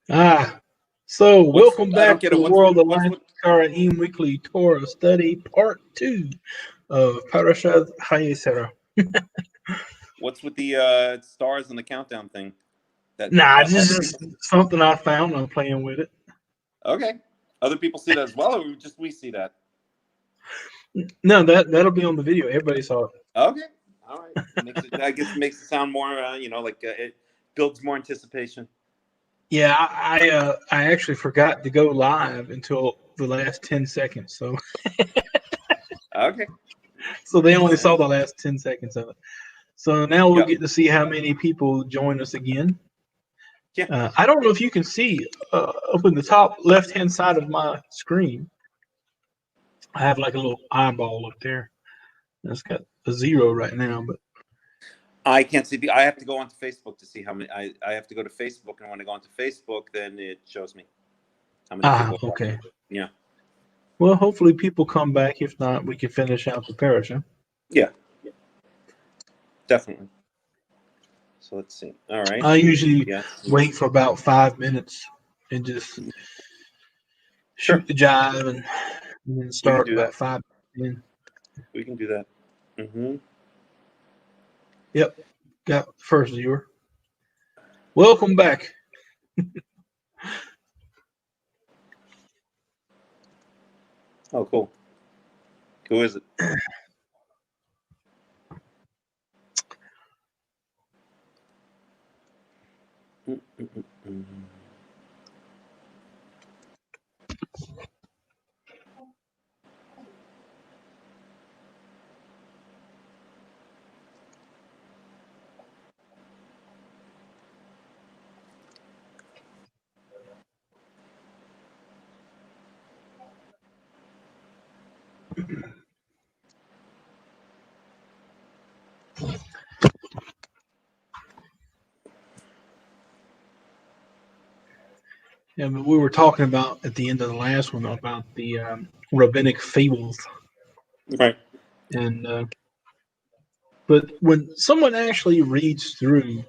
So welcome I don't back get to it. the World Alliance Qara'im Weekly Torah Study Part 2 of Parashath Hayyei. What's with the stars and the countdown thing? This is something I found. I'm playing with it. Okay. Other people see that as well, or just we see that? No, that'll be on the video. Everybody saw it. Okay. All right. I guess it makes it sound more, it builds more anticipation. Yeah, I actually forgot to go live until the last 10 seconds. So Okay. So they only saw the last 10 seconds of it. So now we'll get to see how many people join us again. Yeah. I don't know if you can see up in the top left-hand side of my screen. I have like a little eyeball up there. It's got a 0 right now, but I can't see. I have to go onto Facebook to see how many. I have to go to Facebook, and when I go onto Facebook, then it shows me how many people. Okay. Yeah. Well, hopefully people come back. If not, we can finish out the Parashah. Yeah. Definitely. So let's see. All right. I usually wait for about 5 minutes and just shoot the jive and then start about 5 minutes in. We can do that. Mm-hmm. Yep. Got the first viewer. Welcome back. Oh, cool. Who is it? Yeah, but we were talking about at the end of the last one about the rabbinic fables, right? And but when someone actually reads through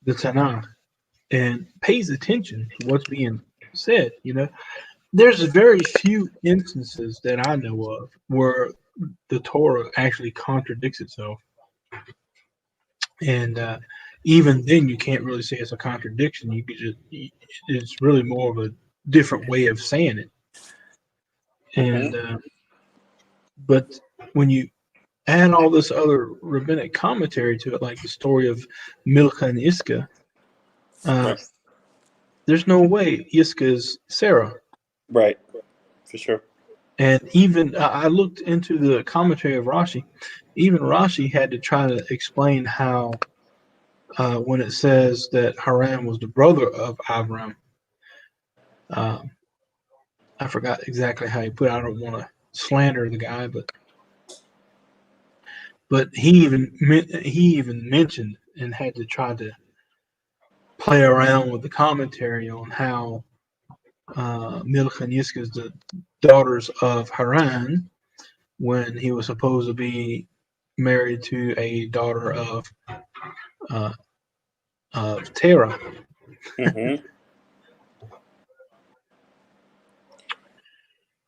the Tanakh and pays attention to what's being said, there's very few instances that I know of where the Torah actually contradicts itself, and even then, you can't really say it's a contradiction. You could just—it's really more of a different way of saying it. And but when you add all this other rabbinic commentary to it, like the story of Milcha and Iska, there's no way Iska is Sarah. Right, for sure. And even I looked into the commentary of Rashi. Even Rashi had to try to explain how when it says that Haran was the brother of Avram, I forgot exactly how he put it. I don't want to slander the guy, but he even mentioned and had to try to play around with the commentary on how Milcha and Yiska is the daughters of Haran when he was supposed to be married to a daughter of Terah. Mm-hmm.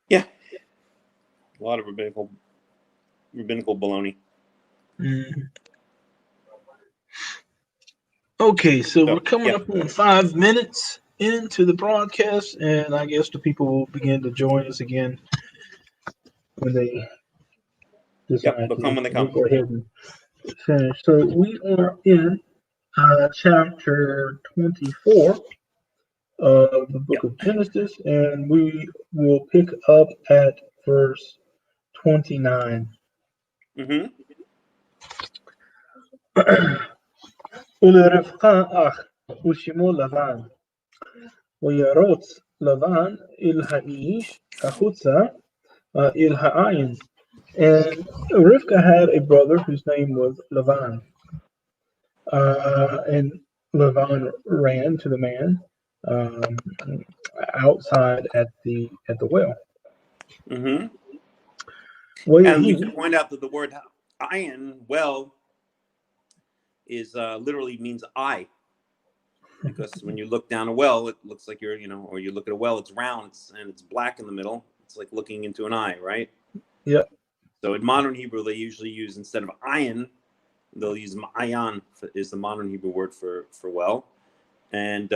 Yeah, a lot of rabbinical baloney. Mm-hmm. Okay, so we're coming up on 5 minutes into the broadcast, and I guess the people will begin to join us again when they decide they'll come when they come. Go ahead and finish. So we are in chapter 24 of the book of Genesis, and we will pick up at verse 29. Mm-hmm. ולרבקה אח ושמו לבן, וירוץ לבן אל האיש החוצה אל העין. And Rivka had a brother whose name was Lavan. And Lavan ran to the man outside at the well. Mm-hmm. And we should point out that the word ayin, well, is literally means eye. because when you look down a well, it looks like you're, or you look at a well, it's round and it's black in the middle. It's like looking into an eye, right? Yeah. So in modern Hebrew, they usually use, instead of ayin, they'll use ma'ayan, is the modern Hebrew word for well. And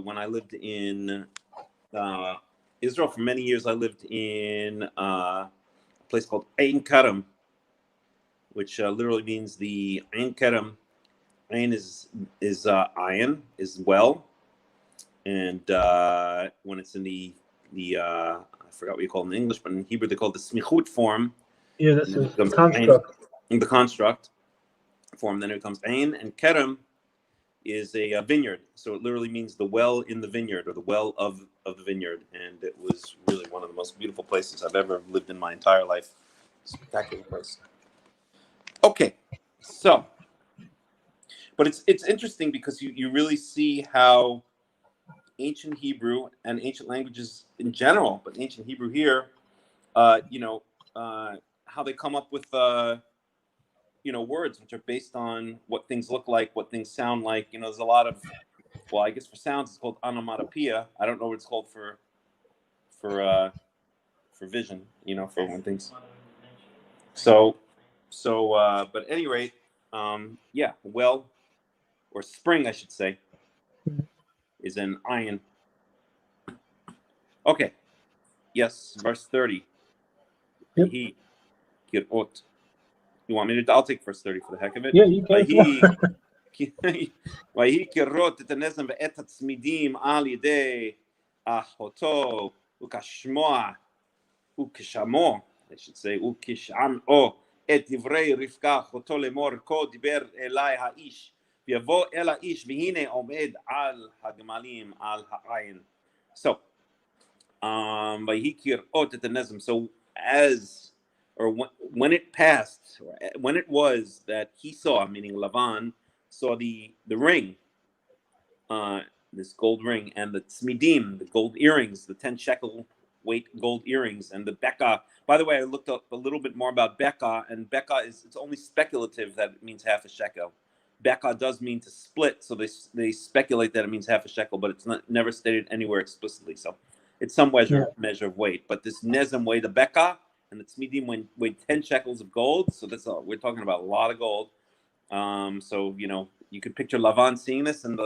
when I lived in Israel for many years, I lived in a place called Ein Karam, which literally means the Ein Karam. Ein is ayin, is well, and when it's in the I forgot what you call it in English, but in Hebrew they call it the smichut form. Yeah, that's a construct. In the construct form, then it becomes Ein, and Kerem is a vineyard. So it literally means the well in the vineyard, or the well of the vineyard. And it was really one of the most beautiful places I've ever lived in my entire life. Spectacular place. Okay, so, but it's interesting because you really see how ancient Hebrew and ancient languages in general, but ancient Hebrew here, how they come up with words which are based on what things look like, what things sound like. There's a lot of, well, I guess for sounds it's called onomatopoeia. I don't know what it's called for vision, for when things. So, but at any rate, well, or spring, I should say, is an ayin. Okay. Yes, verse 30. Yep. He kirot. You want me to? I'll take verse 30 for the heck of it. Yeah, you can. ויהי כרות את הנזם ואת הצמידים על ידי אחותו וכשמו, I should say, וכשמעו את דברי רבקה אחותו לאמור, כה דיבר אלי האיש, ויבוא אל האיש והנה עומד על הגמלים על העין. So, ויהי כרות את הנזם. So, when it passed, when it was that he saw, meaning Lavan, saw the ring, this gold ring, and the tzmidim, the gold earrings, the 10 shekel weight gold earrings, and the beka. By the way, I looked up a little bit more about beka, and beka it's only speculative that it means half a shekel. Beka does mean to split, so they speculate that it means half a shekel, but it's never stated anywhere explicitly. So it's some measure of weight. But this nezem weighed a beka, and the tzmidim weighed 10 shekels of gold. So we're talking about a lot of gold. So you could picture Lavan seeing this, and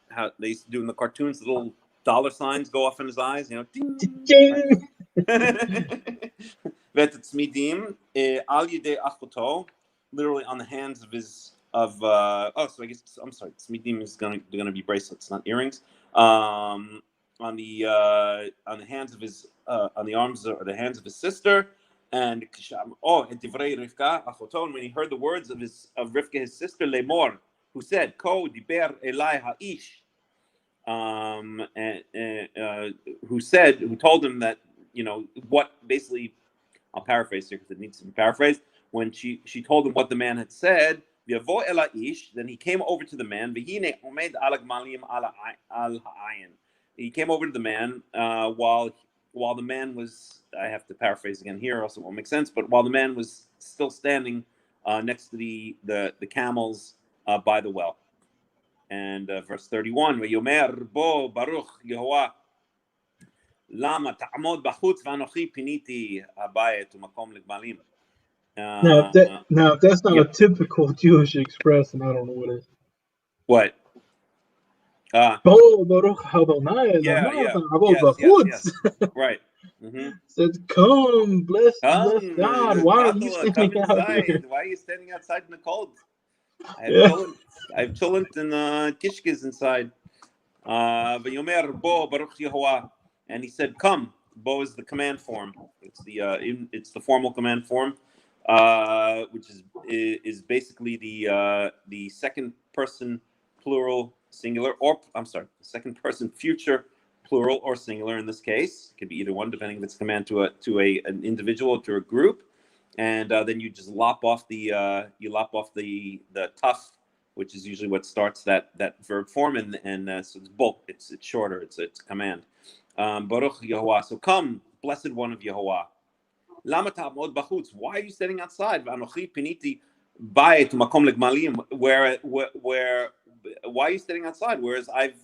how they used to do in the cartoons, the little dollar signs go off in his eyes, ding. Tzmidim al yedei achoto, literally on the hands of his so I guess I'm sorry, tzmidim is going to be bracelets, not earrings. On the hands of his on the arms or the hands of his sister. And when he heard the words of Rivka, his sister, Lemor, who said, "Ko diber elai ha'ish," who told him that what basically, I'll paraphrase here because it needs to be paraphrased. When she told him what the man had said, v'yavo el ha'ish, then he came over to the man. V'hine omed al gmalim al ha'ayin. He came over to the man while the man was, I have to paraphrase again here, else it won't make sense, but while the man was still standing next to the camels by the well. And verse 31, V'yomer bo baruch Yehovah, lama ta'amod b'chutz v'anochi piniti habayet u'makom legmalim. Now, if that's not a typical Jewish expression, I don't know what is. What? Baruch Adonai, yes. Right. Mm-hmm. Says, "Come, bless God. Why are you standing out here? Why are you standing outside in the cold? I have cholent and kishkes inside." V'yomer bo baruch Yehovah, and he said, "Come." Bo is the command form. It's the formal command form, which is basically the second person plural singular, or I'm sorry, second person future plural or singular in this case. It could be either one, depending if it's a command to an individual, to a group, and then you just lop off the tough, which is usually what starts that verb form, and so it's bo. It's shorter. It's a command. Baruch Yehovah. So come, blessed one of Yehovah. Lama ta'amod b'chutz. Why are you standing outside? V'anochi piniti bayit makom legmalim, where why are you sitting outside? Whereas I've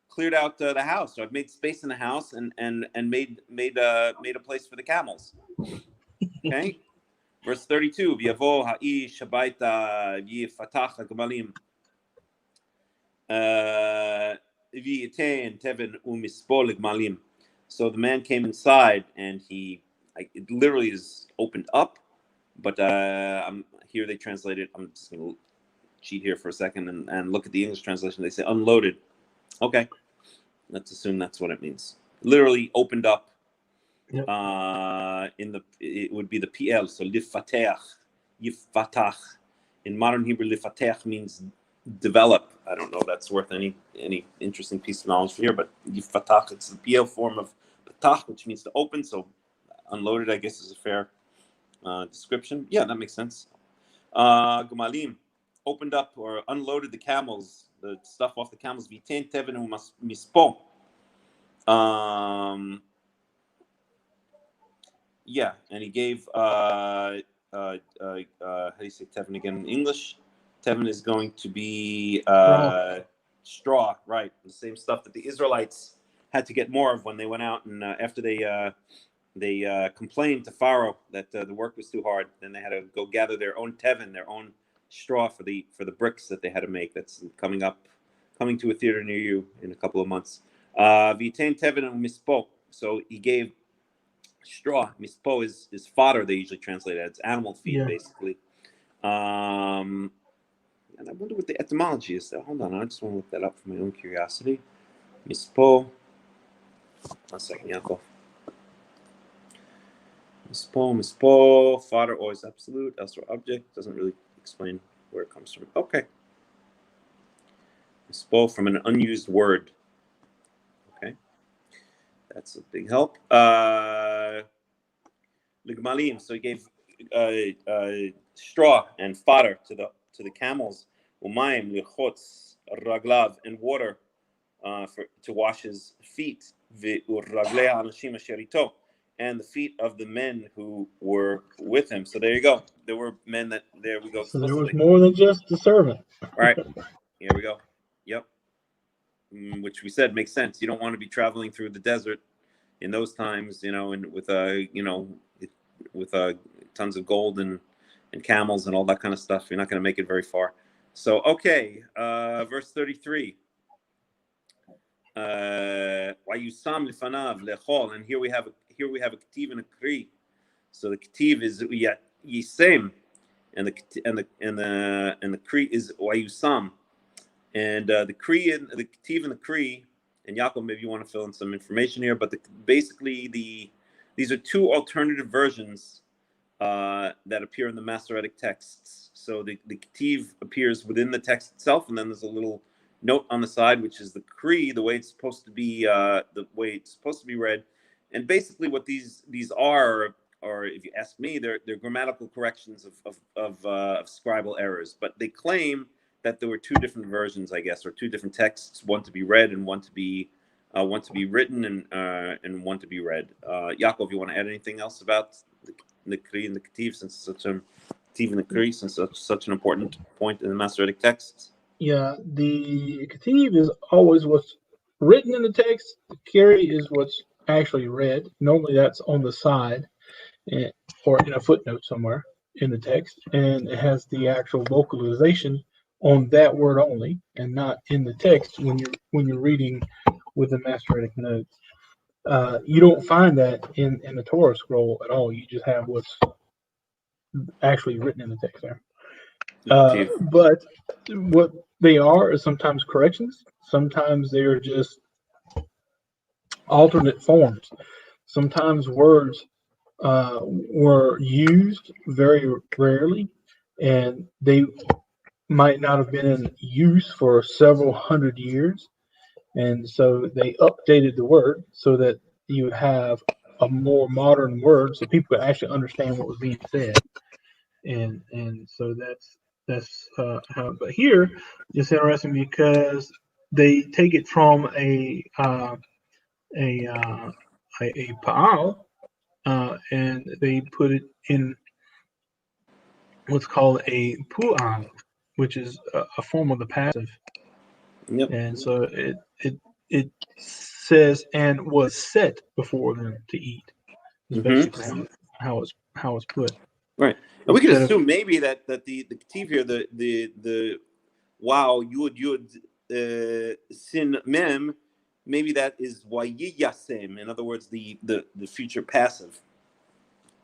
cleared out the house. So I've made space in the house and made a place for the camels. Okay, verse 32. V'yavo ha'ish habayta v'yifatach hagmalim v'yitain teven u'mispo legmalim. So the man came inside and it literally is opened up, but here they translate it. I'm just going to cheat here for a second and look at the English translation. They say unloaded. Okay, let's assume that's what it means. Literally opened up. Yep. It would be the PL, so lifatach, yifatach. In modern Hebrew, lifatach means develop. I don't know if that's worth any interesting piece of knowledge here, but yifatach, it's the PL form of patach, which means to open. So unloaded, I guess, is a fair description. Yeah, that makes sense. Gumalim, opened up or unloaded the camels, the stuff off the camels. Vitain tevenu mispo. Yeah, and he gave how do you say tevin again in English? Tevin is going to be straw, right? The same stuff that the Israelites had to get more of when they went out and after they complained to Pharaoh that the work was too hard. Then they had to go gather their own tevin, their own straw for the bricks that they had to make. That's coming to a theater near you in a couple of months. Vitain tevin and mispo. So he gave straw. Mispo is fodder. They usually translate it. It's animal feed, basically. And I wonder what the etymology is. Hold on, I just want to look that up for my own curiosity. Mispo. 1 second, Yaakov. Mispo. Fodder always absolute. Elsewhere object. Doesn't really explain where it comes from. Okay. Mispo from an unused word. Okay. That's a big help. Ligmalim. So he gave straw and fodder to the camels. Umayim lichotz raglav, and water to wash his feet. Ve'uraglei anashim asher ito, and the feet of the men who were with him. So there you go. There were men that there we go. So there was more than just the servant. Right. Here we go. Yep. Which we said makes sense. You don't want to be traveling through the desert in those times, and with tons of gold and camels and all that kind of stuff. You're not going to make it very far. So okay, verse 33. Wayusam lifanav lechol, and here we have a ketiv and a kri. So the ketiv is yisem, and the kri is wayusam, and the kri and the ketiv and the kri. And Yaakov, maybe you want to fill in some information here, but basically these are two alternative versions that appear in the Masoretic texts. So the ketiv appears within the text itself, and then there's a little note on the side, which is the kri, the way it's supposed to be read. And basically, what these are, or if you ask me, they're grammatical corrections of scribal errors. But they claim that there were two different versions, I guess, or two different texts, one to be read and one to be written, and one to be read. Yaakov, you want to add anything else about the kri and the ketiv, since such an important point in the Masoretic texts? Yeah, the ketiv is always what's written in the text. The kri is what's actually read. Normally, that's on the side, or in a footnote somewhere in the text, and it has the actual vocalization on that word only, and not in the text when you're reading with the Masoretic notes. You don't find that in the Torah scroll at all. You just have what's actually written in the text there. But what they are is sometimes corrections. Sometimes they are just alternate forms. Sometimes words were used very rarely, and they might not have been in use for several hundred years. And so they updated the word so that you have a more modern word so people could actually understand what was being said. And so that's how. But here, it's interesting because they take it from a pa'al, and they put it in what's called a pu'al. which is a form of the passive. Yep. And so it says and was set before them to eat. Is basically how it's put. Right. And we could Instead of- assume maybe that the Ketiv here, the wow yud sin mem, maybe that is wayiyasem. In other words, the future passive,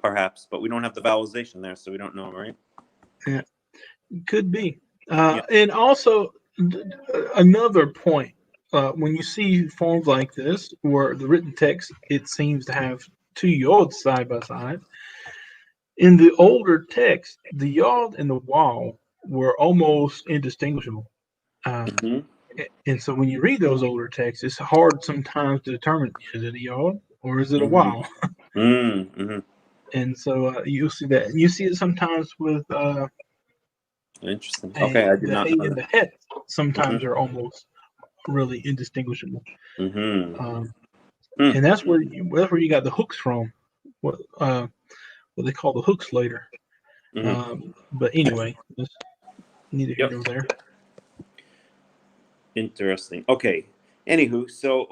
perhaps, but we don't have the vowelization there, so we don't know, right? Yeah, could be. And also another point, when you see forms like this, where the written text it seems to have two yods side by side. In the older text, the yod and the waw were almost indistinguishable. And so when you read those older texts, it's hard sometimes to determine, is it a yod or is it a waw? And so you'll see that. And you see it sometimes with interesting. Okay, I did the not hay know and the het. Sometimes are almost really indistinguishable. And that's where you got the hooks from. What they call the hooks later. But anyway, that's neither here nor there. Interesting. Okay. Anywho, so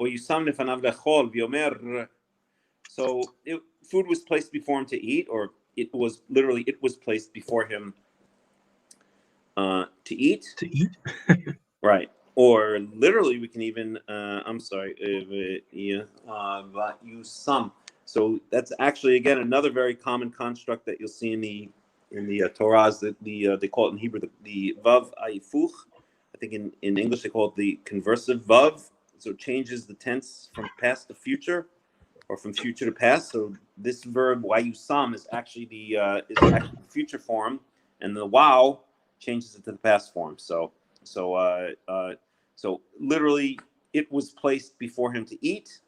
food was placed before him to eat, or it was placed before him to eat. To eat. Right. Or literally, we can even So that's actually again another very common construct that you'll see in the Torahs. That they call it in Hebrew the vav aifuch. I think in English they call it the conversive vav. So it changes the tense from past to future, or from future to past. So this verb wayusam is actually the future form, and the wow changes it to the past form. So literally, it was placed before him to eat,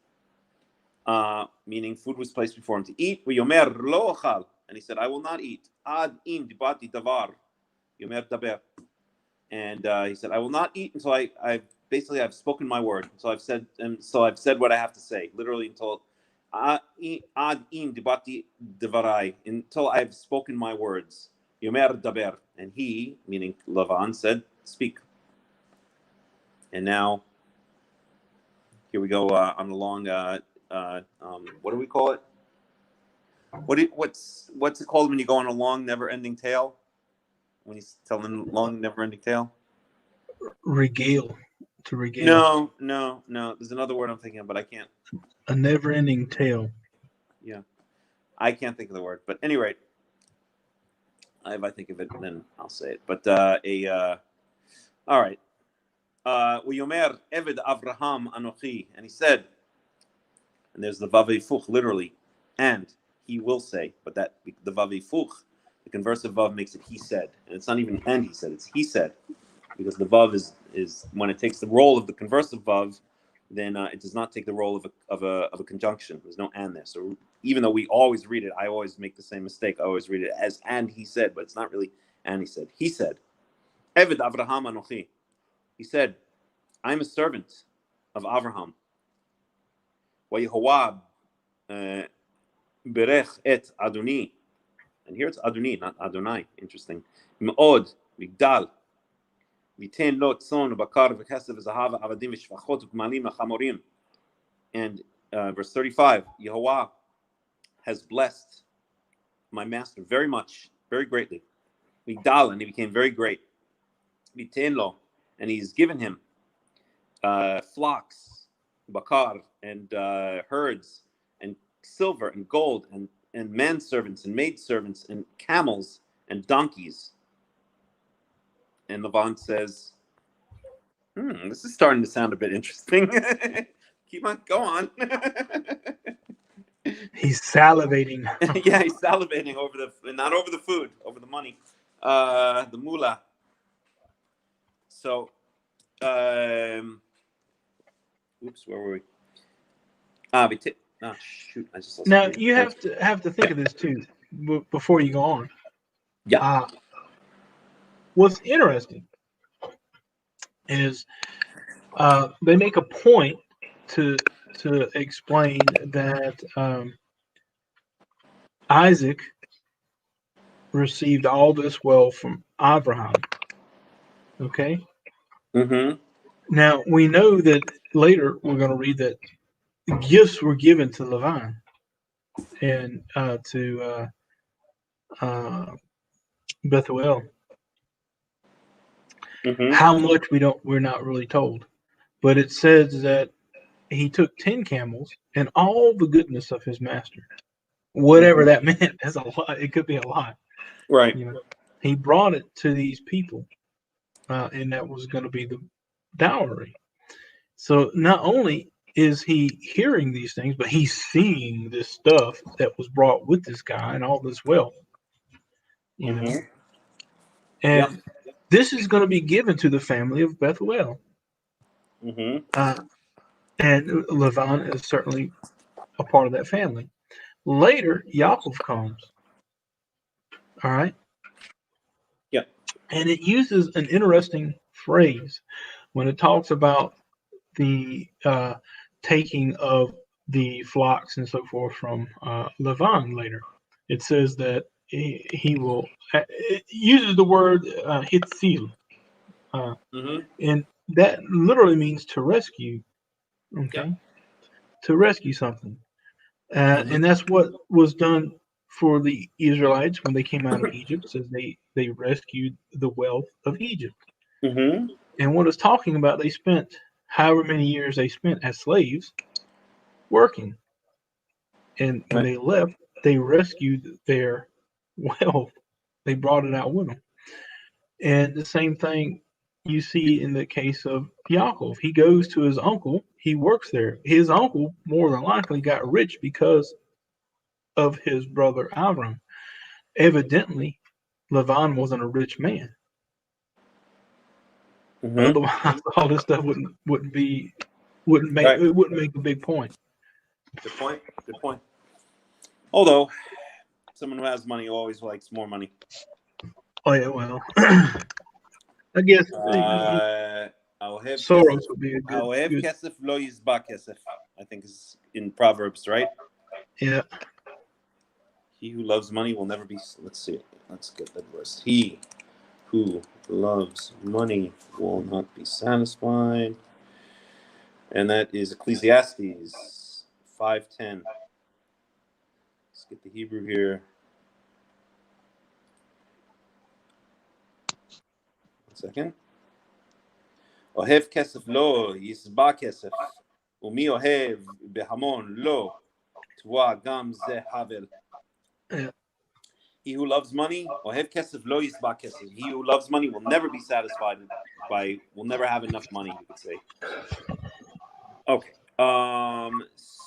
meaning food was placed before him to eat. And he said, I will not eat. Ad im dibati davar. Yomer daber. And he said, I will not eat until I've spoken my word. So I've said what I have to say. Literally until ad im dibati devarai. Until I've spoken my words. Yomer daber. And he, meaning Lavan, said, speak. And now, here we go on the long. What do we call it? What's it called when you go on a long, never-ending tale? When he's telling a long, never-ending tale? Regale. To regale. No. There's another word I'm thinking of, but I can't. A never-ending tale. Yeah, I can't think of the word. But at any rate, if I think of it, then I'll say it. But all right. Yomer Eved Avraham Anochi, and he said, and there's the Vav Fuch literally, and he will say, but that the Vav Fuch, the conversive Vav makes it he said, and it's not even and he said, it's he said, because the Vav is when it takes the role of the conversive Vav, then it does not take the role of a conjunction. There's no and there. So even though we always read it, I always make the same mistake. I always read it as and he said, but it's not really and he said. He said, Eved Avraham Anochi. He said, I'm a servant of Avraham. Yehovah berech et Adoni. And here it's Adoni, not Adonai. Interesting. Me'od, migdal, v'ten lo tzon u'bakar v'kesev v'zahav avadim v'shvachot u'kmalim v'chamorim. And verse 35, Yehovah has blessed my master very much, very greatly. Migdal, and he became very great. V'ten lo, and he's given him flocks, bakar, and herds, and silver and gold, and manservants and maidservants, and camels and donkeys. And Lavan says, this is starting to sound a bit interesting. Keep on, go on. He's salivating. Yeah, he's salivating not over the food, over the money, the moolah. So, oops, where were we? Shoot! I just lost. Now you have to think of this too before you go on. Yeah. What's interesting is they make a point to explain that Isaac received all this wealth from Abraham, Okay. Mm-hmm. Now we know that later we're going to read that gifts were given to Lavan and to uh, Bethuel. Mm-hmm. How much we're not really told, but it says that he took 10 camels and all the goodness of his master. Whatever that meant, that's a lot. It could be a lot. Right. You know, he brought it to these people, and that was going to be the dowry. So not only is he hearing these things, but he's seeing this stuff that was brought with this guy and all this wealth. You know, Mm-hmm. Yep. and this is going to be given to the family of Bethuel. Mm-hmm. Uh, and Lavan is certainly a part of that family. Later, Yaakov comes, all right, Yep. and it uses an interesting phrase when it talks about the taking of the flocks and so forth from Lavan later. It says that he will, it uses the word hitzil, uh, Mm-hmm. and that literally means to rescue, Yep. okay, to rescue something. Mm-hmm. And that's what was done for the Israelites when they came out of Egypt, says they rescued the wealth of Egypt. Mm-hmm. And what it's talking about, they spent however many years they spent as slaves working. And when Right. they left, they rescued their wealth. They brought it out with them. And the same thing you see in the case of Yaakov. He goes to his uncle, he works there. His uncle more than likely got rich because of his brother Avram. Evidently, Lavan wasn't a rich man. Mm-hmm. Otherwise, all this stuff wouldn't make Right. it wouldn't make a big point. Good point. Good point. Although someone who has money always likes more money. Oh yeah, well, I guess Aohev kesef, Soros would be a Aohev good. kesef lo yizba kesef. I think is in Proverbs, right? Yeah. He who loves money will never be. Let's see. Let's get that verse. He who loves money will not be satisfied, and that is Ecclesiastes 5:10. Let's get the Hebrew here. One second. אוהב כסף לא ישבע כסף, ומי אוהב בהמון לא תבוע גם זה havel. Yeah. He who loves money, אוהב כסף לא ישבע כסף. He who loves money will never be satisfied will never have enough money, you could say. Okay.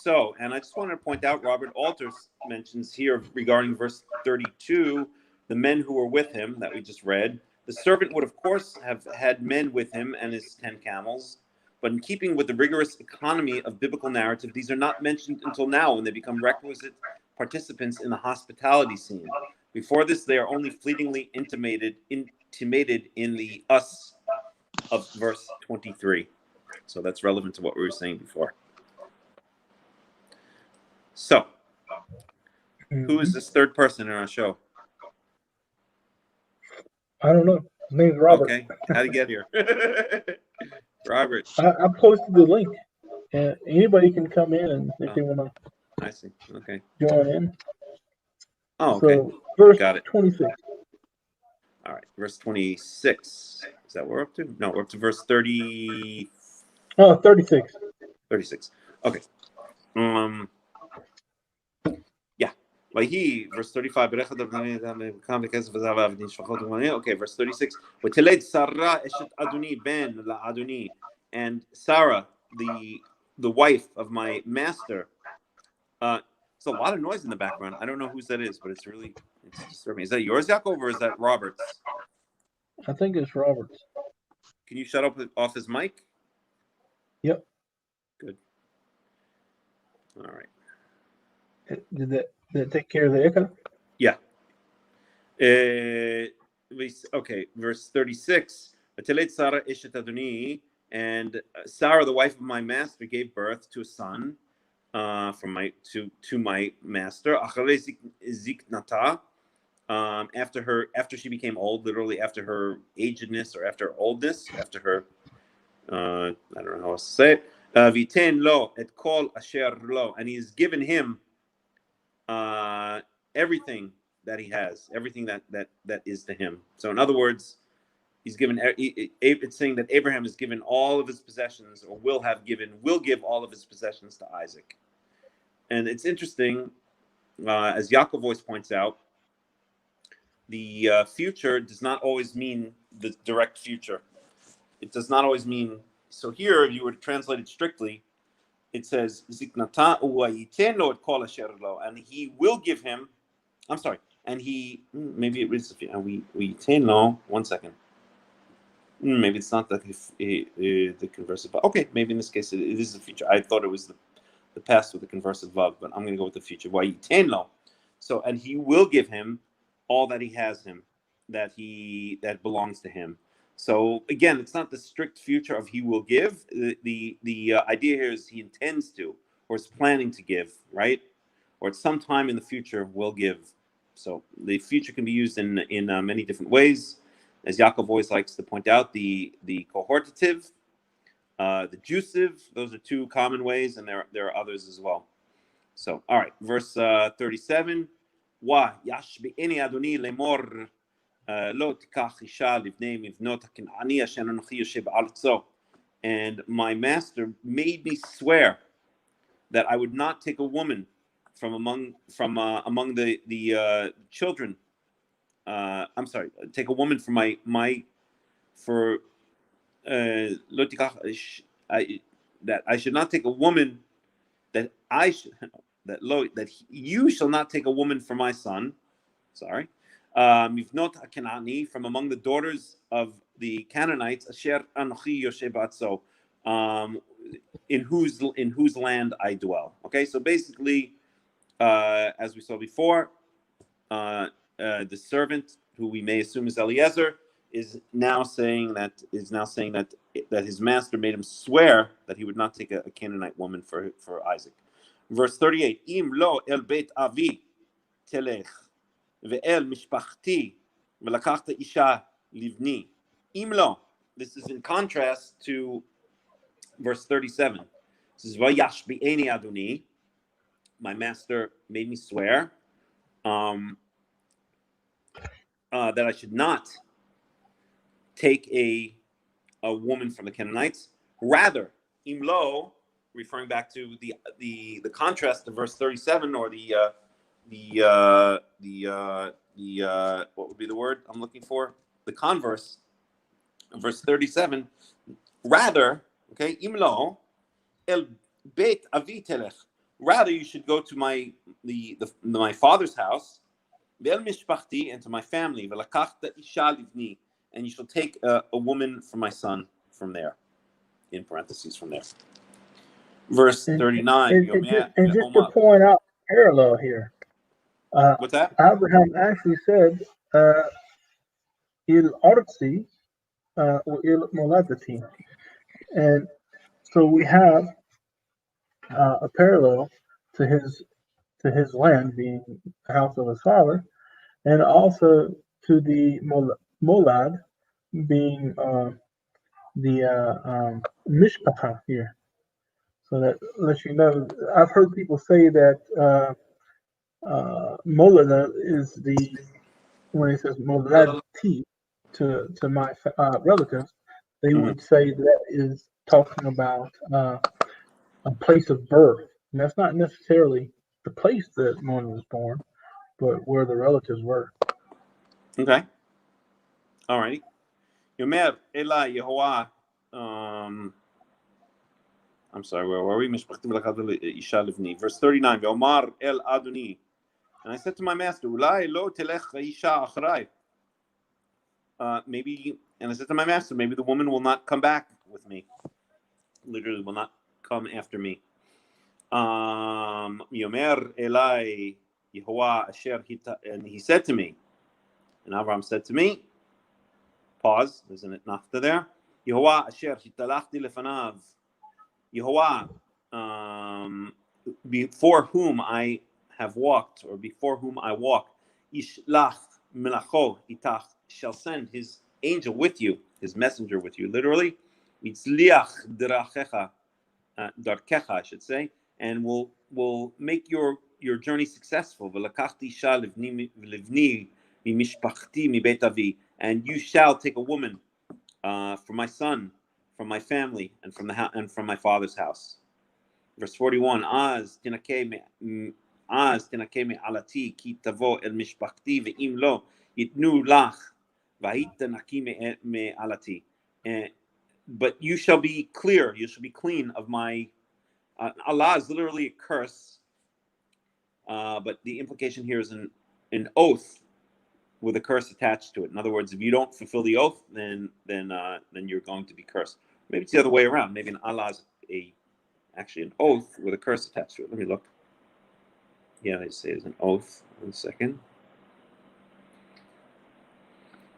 So, and I just wanted to point out, Robert Alters mentions here regarding verse 32, the men who were with him that we just read. The servant would, of course, have had men with him and his 10 camels, but in keeping with the rigorous economy of biblical narrative, these are not mentioned until now when they become requisite participants in the hospitality scene. Before this, they are only fleetingly intimated in the us of verse 23. So that's relevant to what we were saying before. So, who is this third person in our show? I don't know. His name's Robert. Okay, how'd he get here? Robert. I posted the link. Anybody can come in and if they want to I see. Okay. join in. Oh, okay. So verse Got it. 26. All right, verse 26. Is that where we're up to? No, we're up to verse 30. Oh, 36. 36. Okay. Yeah. He, verse 35. Okay, verse 36. And Sarah, the wife of my master. There's a lot of noise in the background. I don't know whose that is, but it's disturbing. Is that yours, Yaakov, or is that Robert's? I think it's Robert's. Can you shut up off his mic? Yep. Good. All right. Did that take care of the echo? Yeah. Okay, verse 36. And Sarah, the wife of my master, gave birth to a son to my master. after she became old, literally after her agedness or after her oldness, after her I don't know how else to say it. V'iten lo et kol asher lo, and he's given him everything that he has, everything that is to him. So in other words, he's given. It's saying that Abraham has given all of his possessions, or will give all of his possessions to Isaac. And it's interesting, as Yaakov always points out, the future does not always mean the direct future. It does not always mean. So here, if you were to translate it strictly, it says Ziknata u'ayiten lo et kol asher lo, and he will give him. I'm sorry, and he maybe it is we lo. 1 second. Maybe it's not the conversive. Okay, maybe in this case it is the future. I thought it was the past with the conversive vav, but I'm going to go with the future. Lo. So, and he will give him all that he has him, that belongs to him. So again, it's not the strict future of he will give. The idea here is he intends to, or is planning to give, right? Or at some time in the future will give. So the future can be used in many different ways. As Yaakov always likes to point out, the cohortative, the jussive, those are two common ways, and there are others as well. So, all right, verse 37. Wa yashbi'eni adoni lemor lo tikach isha livnei mivnot haKenani asher anochi yoshev ba'aretzo. And my master made me swear that I would not take a woman from among the children. I'm sorry, take a woman from that I should not take a woman that you shall not take a woman for my son. Sorry, mivnot haKenani, from among the daughters of the Canaanites, asher anochi yoshev ba'aretzo, in whose land I dwell. Okay, so basically, as we saw before, the servant, who we may assume is Eliezer, is now saying that his master made him swear that he would not take a Canaanite woman for Isaac. Verse 38, Im lo el beit avi telech ve'el mishpachti velakachta isha livni. Im lo. This is in contrast to verse 37. This is vayashbi'eni adoni. My master made me swear that I should not take a woman from the Canaanites. Rather, imlo, referring back to the contrast to verse 37, or what would be the word I'm looking for? The converse, verse 37. Rather, okay, imlo el beit avi telech. Rather, you should go to my father's house, ve'el mishpachti, and to my family, ve'lakachta isha livni, and you shall take a woman from my son from there, in parentheses from there. Verse 39. And just to point out parallel here. What's that? Abraham actually said, "Il artsi, or il moladati," and so we have a parallel to his land being the house of his father, and also to the molad being the mishpacha here. So that lets you know. I've heard people say that molada is when it says moladti to my relatives, they would say that is talking about a place of birth. And that's not necessarily the place that one was born, but where the relatives were. Okay. All right. Yomer Ela Yehovah. I'm sorry, where were we? Verse 39. Ve'omar el Adoni. And I said to my master, Ulai lo telech isha achrai. Maybe, and I said to my master, maybe the woman will not come back with me. Literally, will not come after me. Yomer Elai Yehovah asher hita, and he said to me, and Abraham said to me, pause, isn't it nafta there? Yehovah asher hitalachti lefanav. Yehovah, before whom I have walked, or before whom I walk, ishlach melacho itach, shall send his angel with you, his messenger with you, literally. Yitzliach drachecha, darkecha, I should say, and will make your journey successful. V'lakachti isha livni mimishpachti mibeit avi, and you shall take a woman from my son, from my family, and from my father's house. Verse 41. Az tinakei me alati ki tavo el mishpachti ve'im lo yitnu lach v'hait tinaki me alati. But you shall be clear, you shall be clean of my. Allah is literally a curse, but the implication here is an oath with a curse attached to it. In other words, if you don't fulfill the oath, then you're going to be cursed. Maybe it's the other way around. Maybe an Allah is actually an oath with a curse attached to it. Let me look. Yeah, they say it's an oath. 1 second.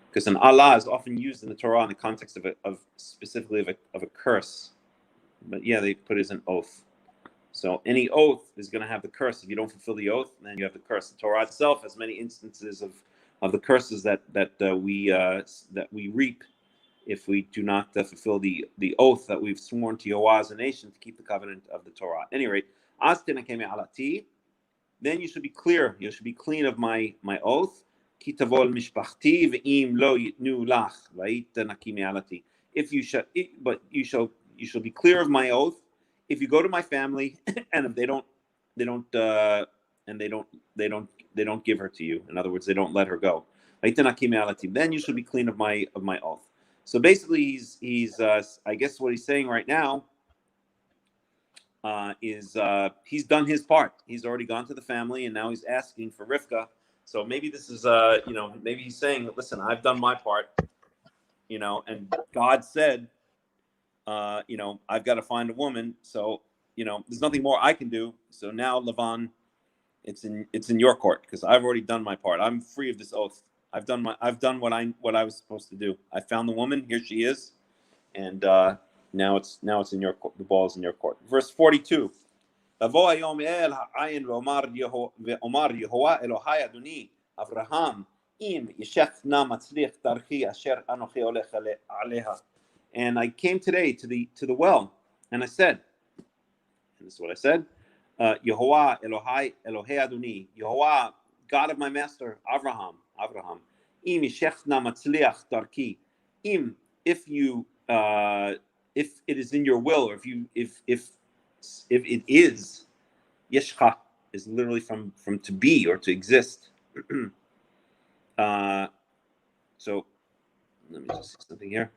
Because an Allah is often used in the Torah in the context of specifically of a curse. But yeah, they put it as an oath. So any oath is going to have the curse. If you don't fulfill the oath, then you have the curse. The Torah itself has many instances of the curses that we reap if we do not fulfill the oath that we've sworn to Yahweh as a nation to keep the covenant of the Torah. At any rate, then you should be clear. You should be clean of my oath. If you shall, but you shall be clear of my oath. If you go to my family and if they don't give her to you, in other words, they don't let her go, then you should be clean of my oath. So basically, he's I guess what he's saying right now is he's done his part. He's already gone to the family, and now he's asking for Rivka. So maybe this is maybe he's saying, listen, I've done my part, and God said, I've got to find a woman. So there's nothing more I can do. So now, Lavan, it's in your court because I've already done my part. I'm free of this oath. I've done what I was supposed to do. I found the woman. Here she is, and now it's in your court. The ball is in your court. Verse 42. תבוא היום אל העין ואומר יהוה אלוהי אדוני אברהם אם ישך נא מצליח דרכי אשר אנוכי הולך עליה. And I came today to the well, and I said, and this is what I said, Yehovah Elohai Adoni, Yehovah, God of my master Abraham, Im yishechna matzliach darki, if it is in your will, or if it is, yeshcha is literally from to be or to exist. So let me just see something here.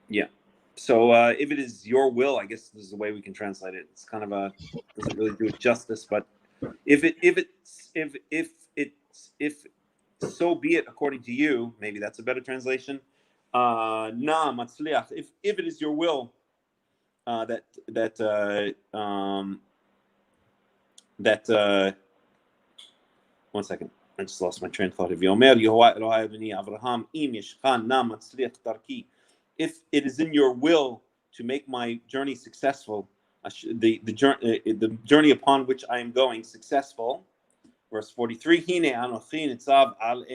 Yeah. So if it is your will, I guess this is the way we can translate it. It's kind of doesn't really do it justice, but if so be it according to you, maybe that's a better translation. Na matzliach. If it is your will that 1 second. I just lost my train of thought. If it is in your will to make my journey successful, the journey upon which I am going successful. Verse 43. Hine anochi nitzav al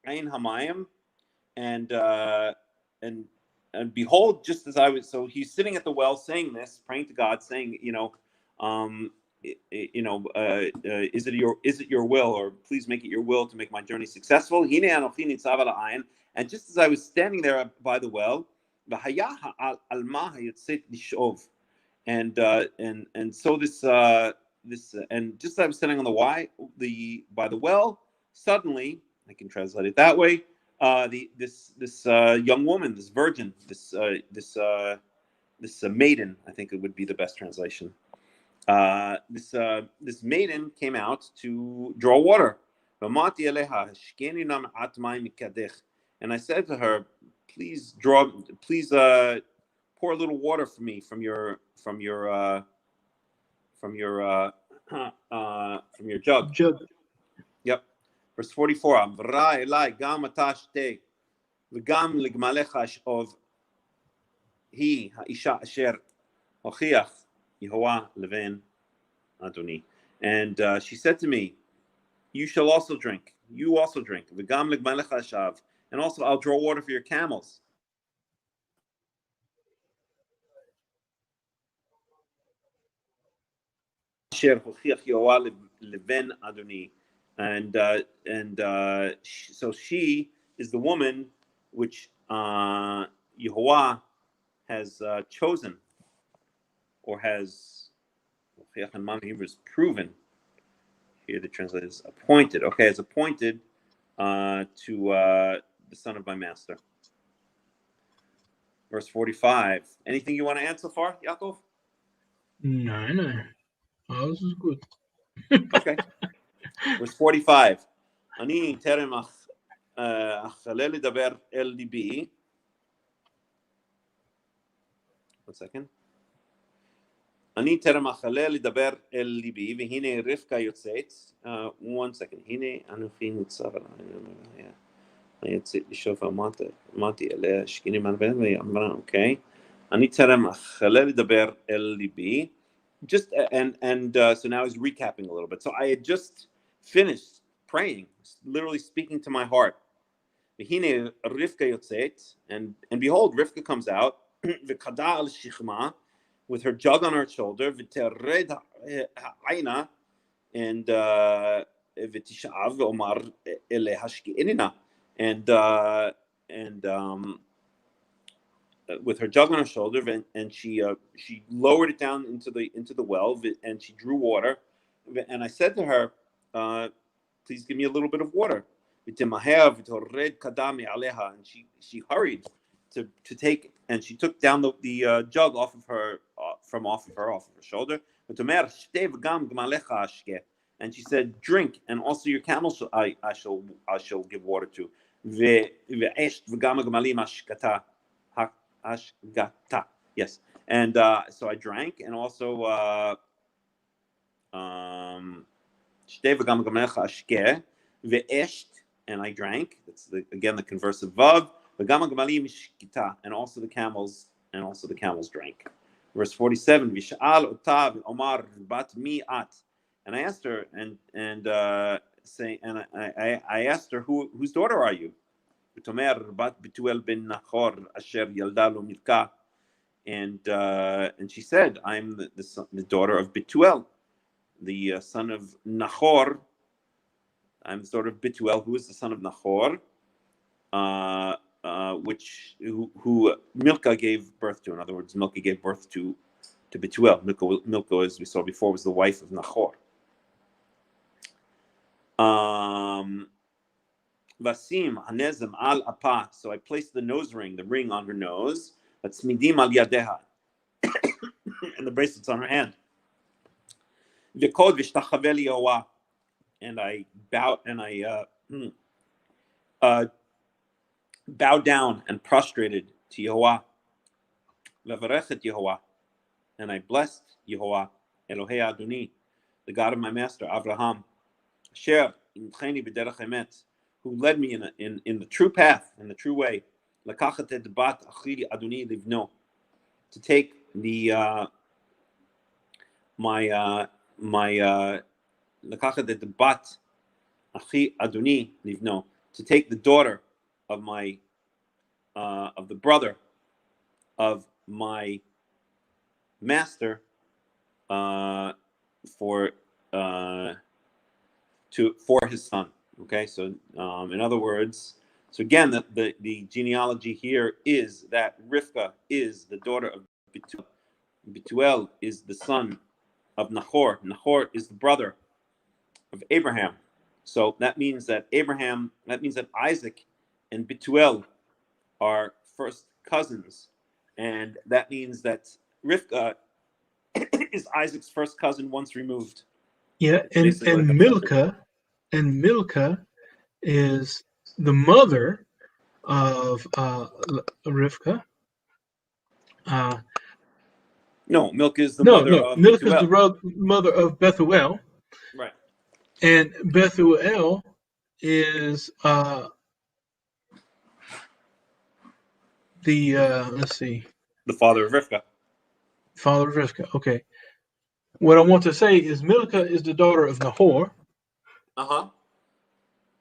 ein hamayim, and behold, just as I was. So he's sitting at the well, saying this, praying to God, saying, is it your will, or please make it your will to make my journey successful? And just as I was standing there by the well, and so this and just as I was standing on by the well, suddenly, I can translate it that way, this young woman, this virgin, this maiden, I think it would be the best translation. This maiden came out to draw water. And I said to her, please pour a little water for me from your jug. Yep. Verse 44. He, Ha'isha Asher Ochiach Yehovah Leven Adoni. And she said to me, you shall also drink. You also drink. V'gam legmalecha shav. And also I'll draw water for your camels. Asher hochiach Yehovah Leven Adoni. And so she is the woman which Yehovah has chosen, or has proven. Here the translator is appointed. Okay, is appointed to the son of my master. Verse 45. Anything you want to add so far, Yaakov? No. Oh, this is good. Okay. Verse 45. Ani terem achalel ledaber el libi. One second. אני טרם אכלה לדבר אל ליבי, והנה רבקה יוצאת. One second. הנה אנוכי ניצב עליי. יוצאת לשאוף אמרתי אליה, שכינים ענבן, והיא אמרה, אוקיי. אני טרם אכלה לדבר אל ליבי. Just, and so now he's recapping a little bit. So I had just finished praying, literally speaking to my heart. והנה רבקה יוצאת, and behold, Rivka comes out, וקדה על שכמה, with her jug on her shoulder, ותרד העינה, and ותשאב ואומר אליה השקיעינה, and with her jug on her shoulder, and she lowered it down into the well, and she drew water, and I said to her, please give me a little bit of water. And she hurried to take, and she took down the jug off of her shoulder. And she said, drink, and also your camels I shall give water to. Yes. And so I drank, and also and I drank. That's again the conversive vav. And also the camels drank. Verse 47. And I asked her, I asked her, whose daughter are you? And she said, I'm the daughter of Betuel, the son of Nahor. I'm the daughter of Betuel, who is the son of Nahor, who Milcah gave birth to. In other words, Milcah gave birth to Betuel. Milcah, as we saw before, was the wife of Nahor. Vasim hanezem al apa. So I placed the nose ring, the ring on her nose. But smidim al yadeha, and the bracelets on her hand. V'kod v'shtachaveh liYehovah, and I bowed, and I bowed down and prostrated to Yehovah. V'varechet Yehovah, and I blessed Yehovah, Elohei Adoni, the God of my master Avraham, Asher imcheni b'derech emet, who led me in the true path, in the true way. Lakachet et bat achi Adoni livno, to take the Lakachet et bat achi Adoni livno, to take the daughter of my of the brother of my master for his son. Okay, so in other words, so again, the genealogy here is that Rivka is the daughter of Betuel. Betuel is the son of Nahor. Nahor is the brother of Abraham. So that means that Isaac and Betuel are first cousins, and that means that Rivka is Isaac's first cousin once removed. Yeah, and Milcah is the mother of Rivka. No, Milcah is the mother of Milcah is Betuel. the mother of Bethuel. Right. And Bethuel is the let's see, the father of Rivka. Father of Rivka. Okay. What I want to say is Milcah is the daughter of Nahor,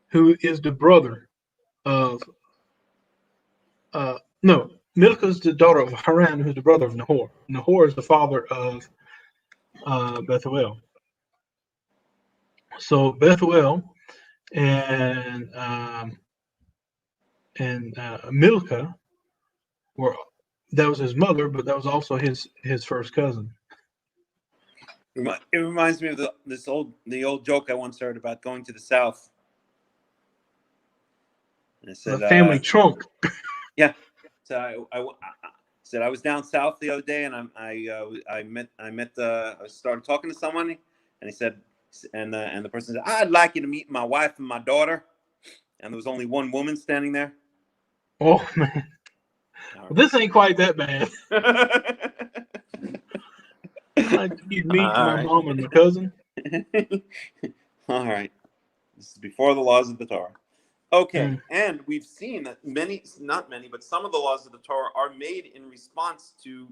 who is the brother of no, Milcah is the daughter of Haran, who's the brother of Nahor. Nahor is the father of Bethuel. So Bethuel and Milcah were, that was his mother, but that was also his first cousin. It reminds me of the old joke I once heard about going to the South. And I said, The family trunk. Yeah. So I said I was down south the other day, and I started talking to someone, and he said, and the person said, I'd like you to meet my wife and my daughter, and there was only one woman standing there. Oh man, well, this ain't quite that bad. You'd meet my mom and my cousin. All right, this is before the laws of the Torah. Okay, and we've seen that not many, but some of the laws of the Torah are made in response to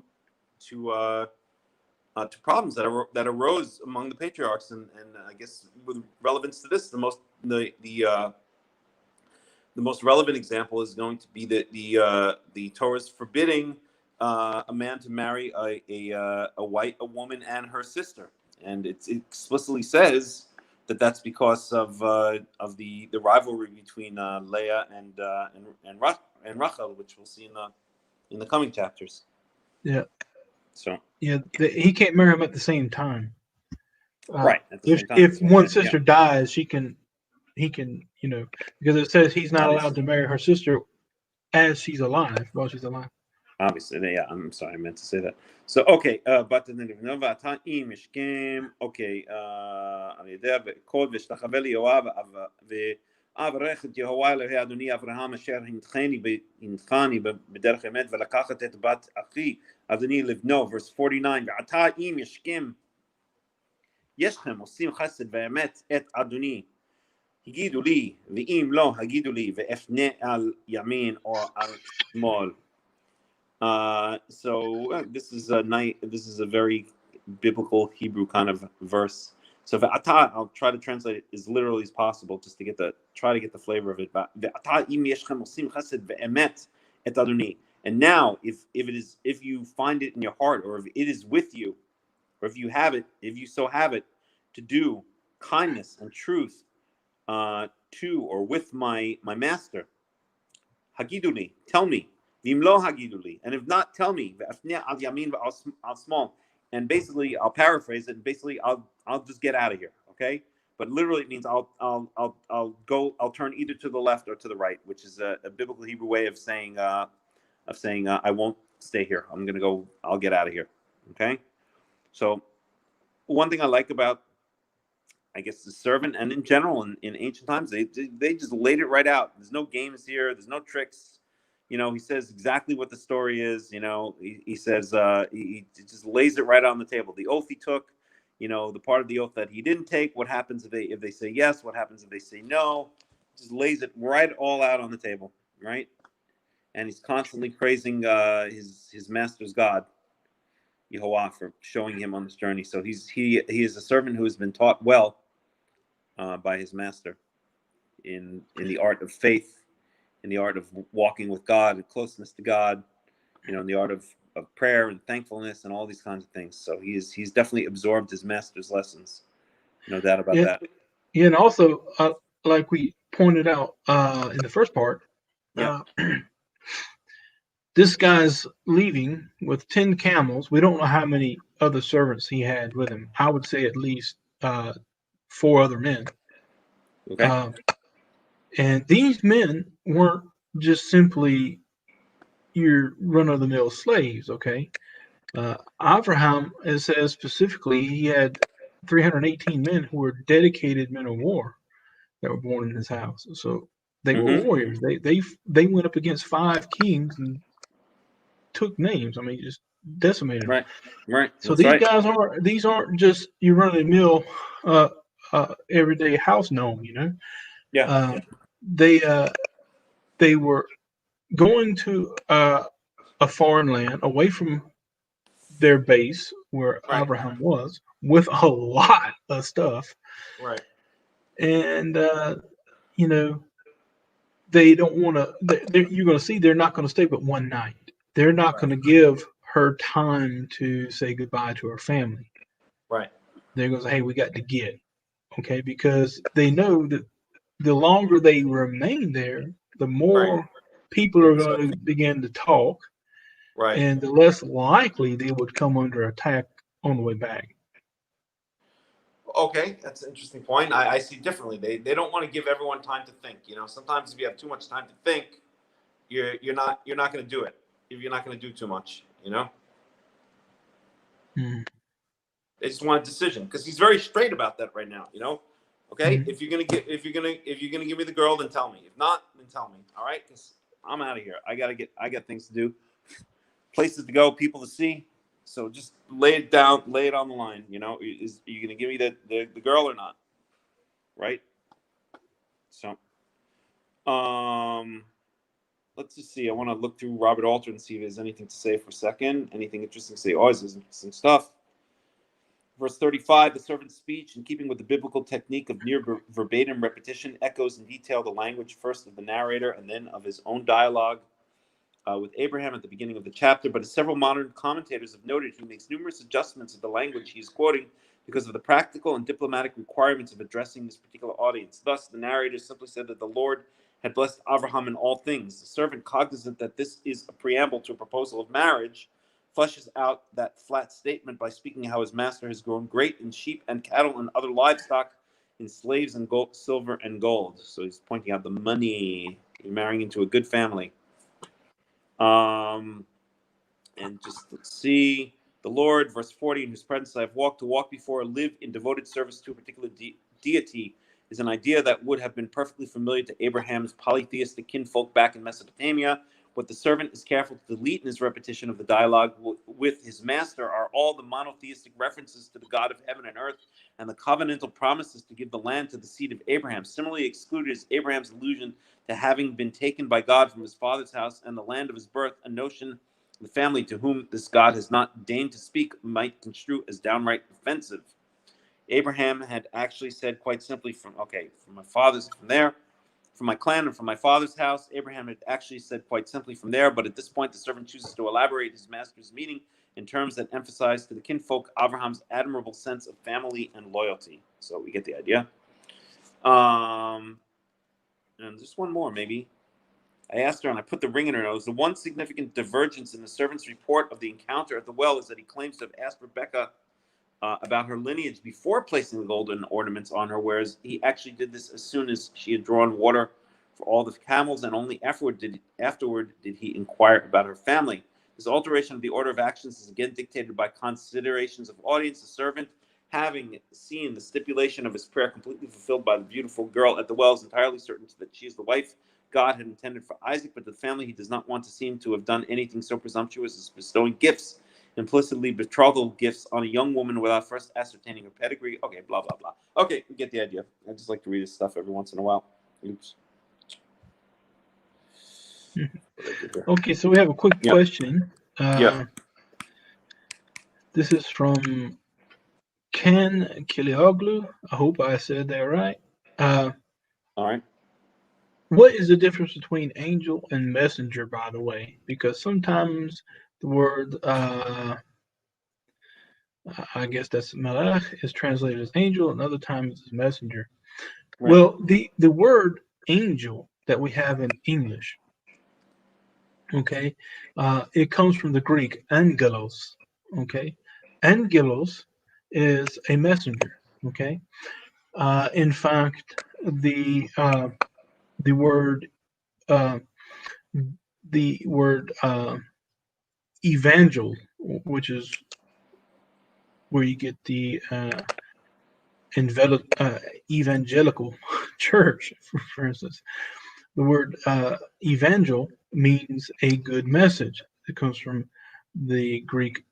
problems that arose among the patriarchs, and I guess with relevance to this, the most relevant example is going to be the Torah's forbidding a man to marry a woman and her sister, and it explicitly says that's because of the rivalry between Leah and Rachel, which we'll see in the coming chapters. Yeah. So yeah, he can't marry them at the same time. Right. At the same time. If one sister dies, he can, because it says he's not allowed to marry her sister as she's alive, while she's alive. Obviously, yeah. I'm sorry, I meant to say that. So okay, but then okay, אברך את יהוה אלוהי אדוני אברהם אשר הנחני בדרך אמת ולקחת את בת אחי אדוני לבנו, verse 49, ועתה אם ישכם עושים חסד ואמת את אדוני, הגידו לי, ואם לא הגידו לי, ואפנה על ימין או על שמאל. So this is a very biblical Hebrew kind of verse. So ve'ata, I'll try to translate it as literally as possible, just to get the flavor of it. And now, if you find it in your heart, or if it is with you, or if you so have it, to do kindness and truth to or with my master, hagiduli, tell me. And if not, tell me. And basically, I'll paraphrase it. And basically, I'll just get out of here. Okay, but literally, it means I'll turn either to the left or to the right, which is a biblical Hebrew way of saying I won't stay here. I'm gonna go. I'll get out of here. Okay. So one thing I like about, I guess, the servant, and in general in ancient times, they just laid it right out. There's no games here. There's no tricks. He says exactly what the story is. He says he just lays it right on the table. The oath he took, the part of the oath that he didn't take. What happens if they say yes? What happens if they say no? Just lays it right all out on the table, right? And he's constantly praising his master's God, Yehovah, for showing him on this journey. So he is a servant who has been taught well by his master in the art of faith, in the art of walking with God and closeness to God, in the art of prayer and thankfulness and all these kinds of things. So he's definitely absorbed his master's lessons. No doubt about that. Yeah, and also, like we pointed out in the first part, this guy's leaving with 10 camels. We don't know how many other servants he had with him. I would say at least 4 other men. Okay. And these men weren't just simply your run-of-the-mill slaves, okay? Abraham, it says specifically, he had 318 men who were dedicated men of war that were born in his house. So they were warriors. They went up against 5 kings and took names. I mean, just decimated them. Right. So these aren't just your run-of-the-mill everyday house gnome, Yeah. They were going to a foreign land away from their base where Right. Abraham was with a lot of stuff. Right. And, you know, they don't want to, you're going to see they're not going to stay but one night. They're not going to give her time to say goodbye to her family. Right. They're going to say, hey, we got to get, okay, because they know that the longer they remain there, the more people are going to begin to talk, Right. and the less likely they would come under attack on the way back. Okay, that's an interesting point. I see differently. They don't want to give everyone time to think. You know, sometimes if you have too much time to think, you're not going to do it. If you're not going to do too much, you know. They just want a decision because he's very straight about that right now. You know, okay. If you're gonna give me the girl, then tell me. If not, then tell me. All right, because I'm out of here. I got things to do, places to go, people to see. So just lay it down, lay it on the line. You know, are you gonna give me the girl or not? Right. So, let's just see. I want to look through Robert Alter and see if there's anything to say for a second. Anything interesting to say? Oh, there's interesting stuff. Verse 35, the servant's speech, in keeping with the biblical technique of near verbatim repetition, echoes in detail the language first of the narrator and then of his own dialogue with Abraham at the beginning of the chapter. But as several modern commentators have noted, he makes numerous adjustments of the language he is quoting because of the practical and diplomatic requirements of addressing this particular audience. Thus, the narrator simply said that the Lord had blessed Abraham in all things. The servant, cognizant that this is a preamble to a proposal of marriage, fleshes out that flat statement by speaking how his master has grown great in sheep and cattle and other livestock, in slaves and gold, silver and gold. So he's pointing out the money. You're marrying into a good family. And just let's see. The Lord, verse 40, in whose presence I have walked to walk before, live in devoted service to a particular deity, is an idea that would have been perfectly familiar to Abraham's polytheistic kinfolk back in Mesopotamia. What the servant is careful to delete in his repetition of the dialogue with his master are all the monotheistic references to the God of heaven and earth and the covenantal promises to give the land to the seed of Abraham. Similarly excluded is Abraham's allusion to having been taken by God from his father's house and the land of his birth, a notion the family to whom this God has not deigned to speak might construe as downright offensive. Abraham had actually said quite simply from my father's, from my clan and from my father's house. Abraham had actually said quite simply from there, but at this point the servant chooses to elaborate his master's meaning in terms that emphasize to the kinfolk Abraham's admirable sense of family and loyalty. So we get the idea. And just one more maybe. I asked her and I put the ring in her nose. The one significant divergence in the servant's report of the encounter at the well is that he claims to have asked Rebecca about her lineage before placing the golden ornaments on her, whereas he actually did this as soon as she had drawn water for all the camels, and only afterward did he inquire about her family. This alteration of the order of actions is again dictated by considerations of audience. The servant, having seen the stipulation of his prayer completely fulfilled by the beautiful girl at the well, is entirely certain that she is the wife God had intended for Isaac, but the family he does not want to seem to have done anything so presumptuous as bestowing gifts, implicitly betrothal gifts, on a young woman without first ascertaining her pedigree. Okay, blah, blah, blah. Okay, we get the idea. I just like to read his stuff every once in a while. Oops. Okay, so we have a quick question. This is from Ken Kilioglu. I hope I said that right. All right. What is the difference between angel and messenger, by the way? Because sometimes the word, I guess that's Melech, is translated as angel, and other times as messenger. Right. Well, the word angel that we have in English, okay, it comes from the Greek angelos, okay? Angelos is a messenger, okay? In fact, the word evangel, which is where you get the evangelical church, for instance. The word evangel means a good message. It comes from the Greek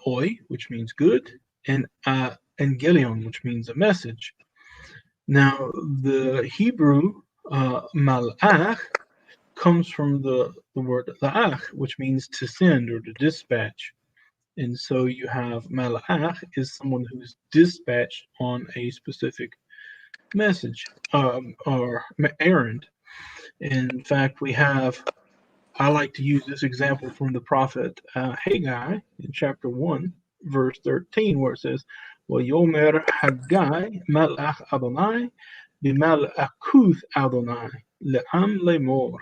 oi, which means good, and angelion, which means a message. Now, the Hebrew malach comes from the word la'ach, which means to send or to dispatch. And so you have Malach is someone who's dispatched on a specific message or errand. In fact, I like to use this example from the prophet Hayyei in chapter 1, verse 13, where it says, وَيَوْمَرْ Haggai Malach Adonai b'mal'akuth Adonai le'am lemor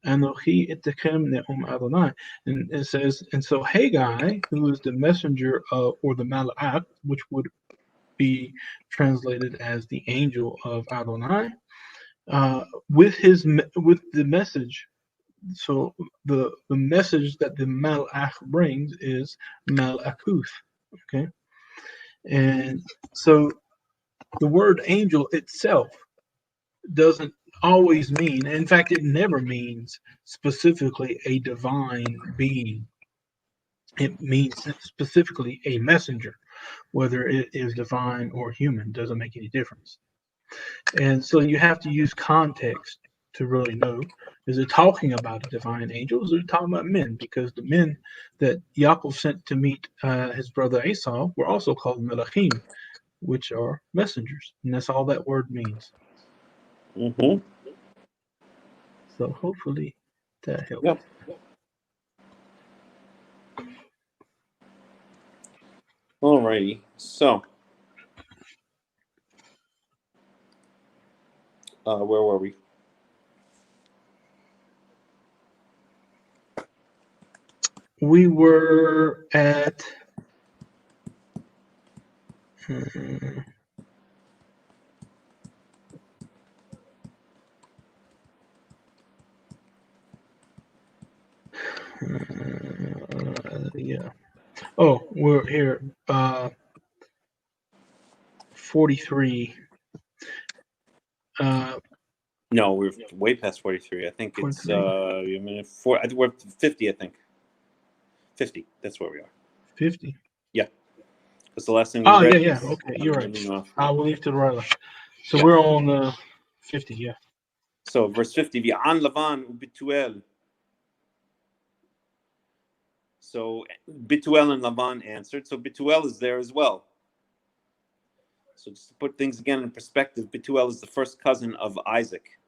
Anochi Itechem Ne'om Adonai. And it says, and so Haggai, who is the messenger of, or the Malach, which would be translated as the angel of Adonai, with the message. So the message that the Malach brings is Malakuth. Okay, and so the word angel itself doesn't always mean, in fact, it never means specifically a divine being. It means specifically a messenger, whether it is divine or human, doesn't make any difference. And so you have to use context to really know, is it talking about a divine angel, or is it talking about men? Because the men that Yaakov sent to meet his brother Esau were also called Melachim, which are messengers. And that's all that word means. Mm-hmm. So hopefully that helps. Yep. Alrighty. So, where were we? We were at yeah. Oh, we're here. 43. No, we're way past 43. I think it's 43. I think we're 50. I think 50. That's where we are. 50. Yeah, that's the last thing. Oh yeah. Okay, you're right. I will leave to the right. So yeah. we're on 50. Yeah. So verse 50. V'an Lavan u'Bituel. So Bituel and Lavan answered. So Bituel is there as well. So just to put things again in perspective, Bituel is the first cousin of Isaac.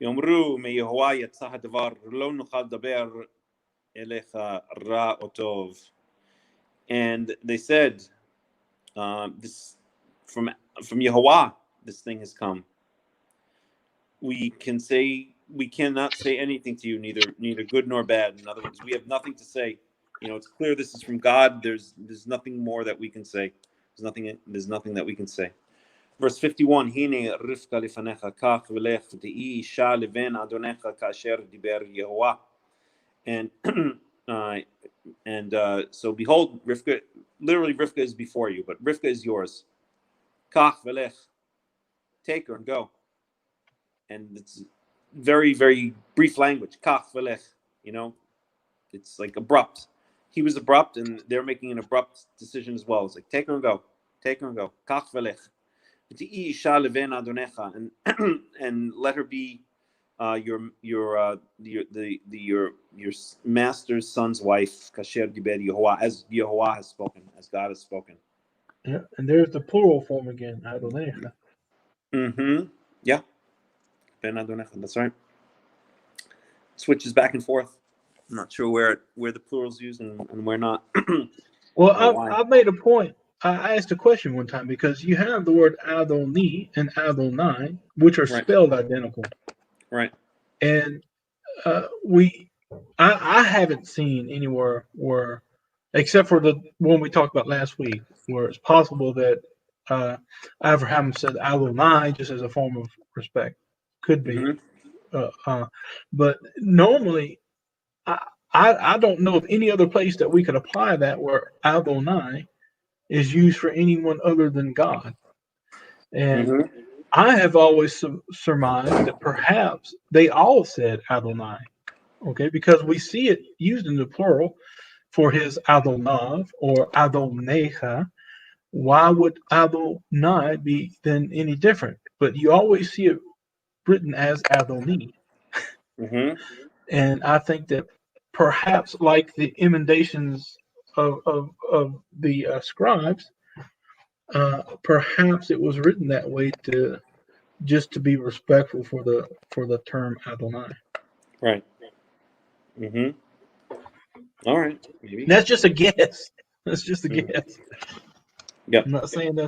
Yomru me Yehovah yatzah hadavar lo nuchal daber elecha ra otov. And they said, this from Yehovah, this thing has come. We cannot say anything to you, neither good nor bad. In other words, we have nothing to say. It's clear this is from God. There's nothing more that we can say. There's nothing that we can say. Verse 51. Hine Rivka lefanecha kach v'lech v'ti'i isha leven adonecha kasher diber Yehovah. And so behold, Rivka. Literally, Rivka is before you, but Rivka is yours. Kach v'lech. Take her and go. And it's very, very brief language. Kach v'lech. It's like abrupt. He was abrupt, and they're making an abrupt decision as well. It's like, take her and go. Take her and go. Kach v'lech. V'ti'i isha leven adonecha. And let her be your master's son's wife, kasher diber Yehovah, as Yehovah has spoken, as God has spoken. Yeah, and there's the plural form again, Adonecha. Mm-hmm. Yeah. Ben Adonecha, that's right. Switches back and forth. I'm not sure where the plural's used and where not. Well, I made a point. I asked a question one time because you have the word Adoni and Adonai, which are spelled identical. Right. And I haven't seen anywhere where, except for the one we talked about last week, where it's possible that Abraham said Adonai just as a form of respect. Could be. Mm-hmm. But normally, I don't know of any other place that we could apply that where Adonai is used for anyone other than God. And mm-hmm. I have always surmised that perhaps they all said Adonai, okay, because we see it used in the plural for his Adonav or Adonecha. Why would Adonai be then any different? But you always see it written as Adoni. Mm-hmm. And I think that perhaps like the emendations of the scribes, perhaps it was written that way to be respectful for the term Adonai. Right. Mm-hmm. All right. Maybe. That's just a guess. That's just a guess. Yeah. I'm not saying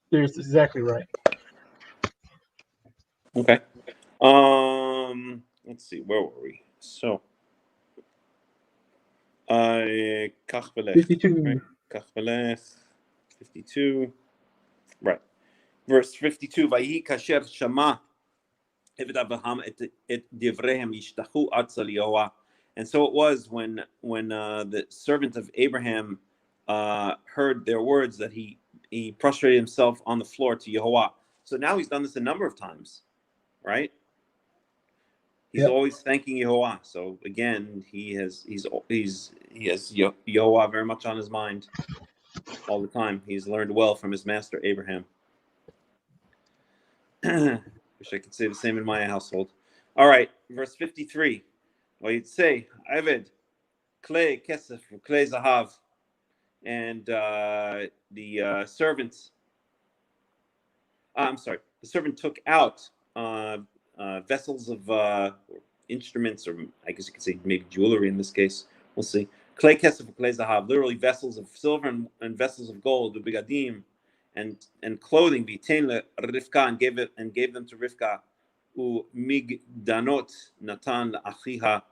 there's exactly right. Okay. Let's see. Where were we? So. Kach Melech, 52. right? Kach Melech, 52. Right. Verse 52. Vayi kasher shama Eved Abraham et divrehem yishtachu atzal Yehovah. And so it was when the servant of Abraham heard their words that he prostrated himself on the floor to Yehovah. So now he's done this a number of times, right? He's always thanking Yehovah. So again, he has Yehovah very much on his mind all the time. He's learned well from his master Abraham. Wish I could say the same in my household. All right, verse 53. Well, you'd say, Eved, Klei Kesef, Klei Zahav, and the servants. I'm sorry. The servant took out vessels of instruments, or I guess you could say maybe jewelry in this case. We'll see. Klei Kesef, Klei Zahav, literally vessels of silver and vessels of gold, the bigadim, and clothing. V'itein Rivka, and gave them to Rivka. U migdanot natan la'achiha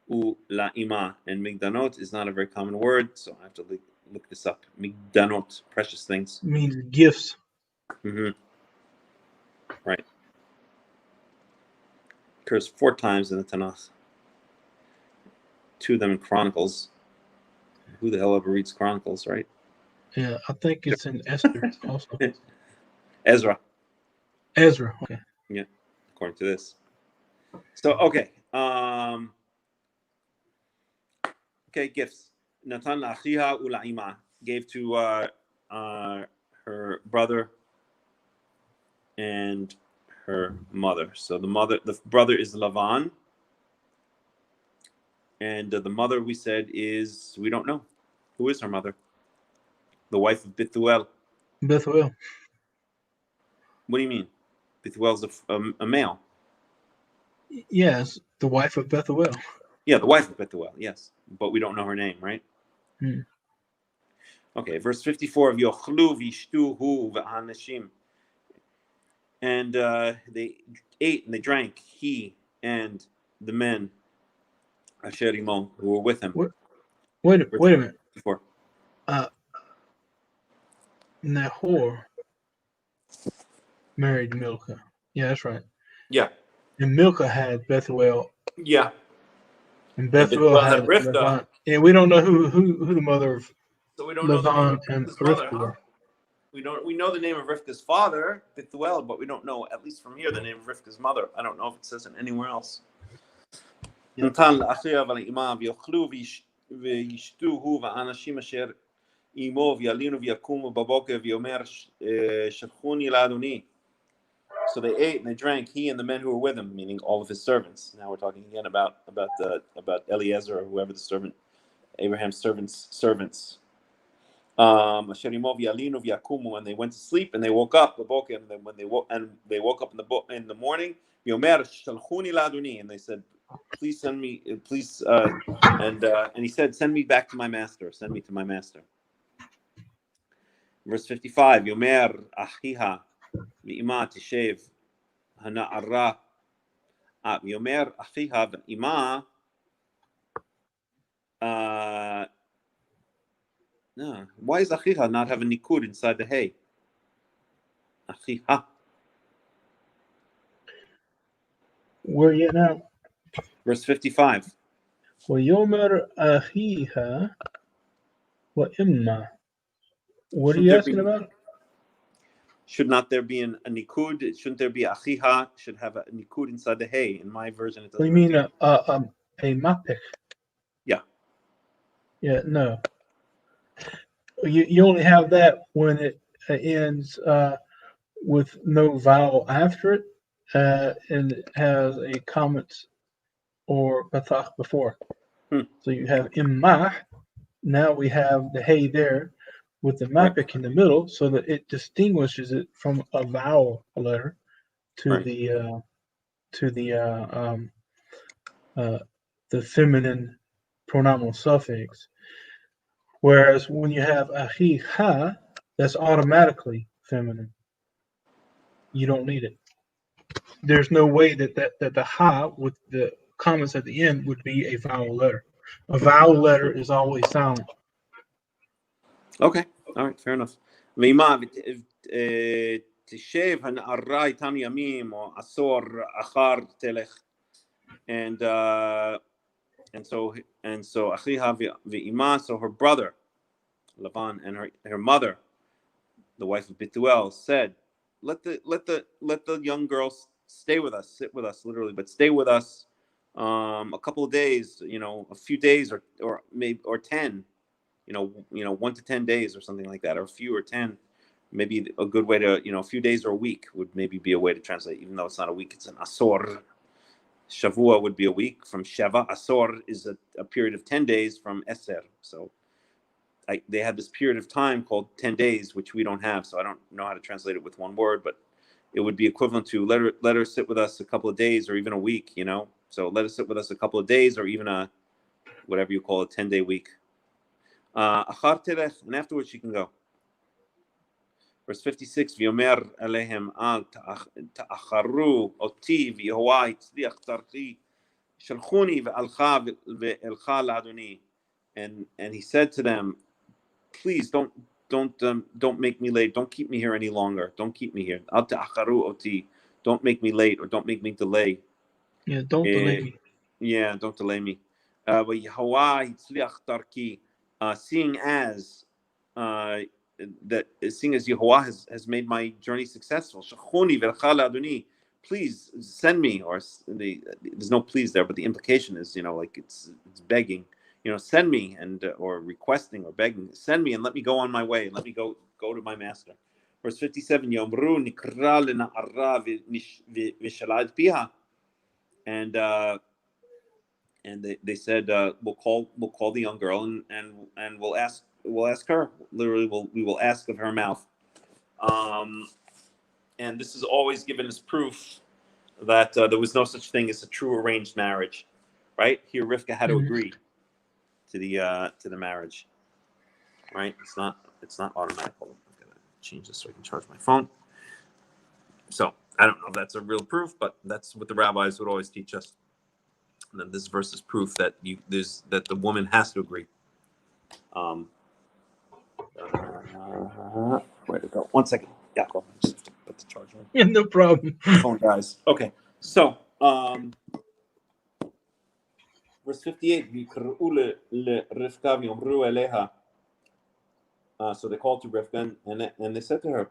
u la'ima. And migdanot is not a very common word, so I have to look this up. Migdanot, precious things. It means gifts. Mm-hmm. Right. Occurs 4 times in the Tanakh. 2 of them in Chronicles. Who the hell ever reads Chronicles, right? Yeah, I think it's in Esther also. Ezra. Okay. Yeah, according to this. So, okay. Okay, gifts. Natan la'achiha ula'ima, gave to her brother and her mother. So the brother is Lavan, and the mother, we said, is, we don't know. Who is her mother? The wife of Bethuel. Bethuel. What do you mean? Bethuel's a male. Yes, the wife of Bethuel. Yeah, the wife of Bethuel, yes. But we don't know her name, right? Hmm. Okay, verse 54 of Yochlu v'ishtuhu v'anashim. And they ate and they drank, he and the men, Asher Imo, who were with him. Wait a minute. Before. Nahor married Milcah. Yeah, that's right. Yeah. And Milcah had Bethuel. Yeah. And Bethuel had Rivka. Lavan. And we don't know who the mother of So we don't know the name Lavan of and Rivka's mother, Rivka huh? were. We know the name of Rivka's father, Bethuel, but we don't know, at least from here, the name of Rivka's mother. I don't know if it says it anywhere else. נתן לאחיה ולאמה ויאכלו וישתו ואנשים אשר עמו וילינו ויקומו בבוקר ויאמר שלחוני לאדוני. So they ate and they drank, he and the men who were with him, meaning all of his servants. Now we're talking again about Eliezer, or whoever the servant, Abraham's servants. Asher imo v'yalinu v'yakumu, and they went to sleep and they woke up. And then when they woke up in the morning, Yomer shalchuni laduni, and they said, "Please send me, please." And he said, "Send me back to my master. Send me to my master." Verse 55. Yomer achiha v'ima tishev hana'ara. Yomer achiha v'ima. No. Why does achiha not have a nikud inside the hay? Achiha. Where you at now? Verse 55. وَيَوْمَرْ أَخِيهَا وَإِمَّا. What are you asking about? Should not there be a nikud? Shouldn't there be achiha? Should have a nikud inside the hay. In my version, it doesn't. What do you mean a mapik? Yeah. Yeah, no. You only have that when it ends with no vowel after it, and it has a comment or patach before. So you have imma. Now we have the hey there with the Right. mafik in the middle, so that it distinguishes it from a vowel letter to Right. the the feminine pronominal suffix. Whereas when you have achicha, that's automatically feminine. You don't need it. There's no way that the ha with the comments at the end would be a vowel letter. A vowel letter is always silent. Okay. All right. Fair enough. ואימה, תשב הנערה איתם ימים או עשור אחר תלך. And so אחיha ואימה, so her brother Lavan and her mother, the wife of Bethuel, said, let the young girls stay with us, sit with us, literally, but stay with us a couple of days, a few days or maybe 10, 1 to 10 days or something like that, or a few or 10. Maybe a good way to, a few days or a week would maybe be a way to translate, even though it's not a week, it's an asor. Shavua would be a week from Sheva. Asor is a period of 10 days from Eser. So they had this period of time called 10 days, which we don't have. So I don't know how to translate it with one word, but it would be equivalent to let her sit with us a couple of days or even a week, So let her sit with us a couple of days or even a, whatever you call a 10-day week. And afterwards she can go. Verse 56, V'yomer alehem al ta'acharu oti v'yehovah hitzliach tarchi shalchuni ve'alcha ve'elcha la'adoni. And he said to them, please don't make me late. Don't keep me here any longer. Don't keep me here. Al ta'acharu oti. Don't make me late or don't make me delay. Yeah, don't delay me. Yeah, don't delay me. V'yehovah hitzliach tarchi. Seeing as Yehovah has made my journey successful. Please send me, or there's no please there, but the implication is, like it's begging, send me and or requesting or begging, send me and let me go on my way, and let me go to my master. Verse 57, and they said we'll call the young girl and we'll ask her, literally we will ask of her mouth, and this is always given as proof that there was no such thing as a true arranged marriage, right? Here Rivka had to agree to the marriage, right? It's not automatic. I'm gonna change this so I can charge my phone. So I don't know if that's a real proof, but that's what the rabbis would always teach us. And then this verse is proof that that the woman has to agree. Where to go? 1 second. Yeah, I just have to put the charger on. Yeah, no problem. Phone dies. Okay, so verse 58. So they called to Rivka and they said to her,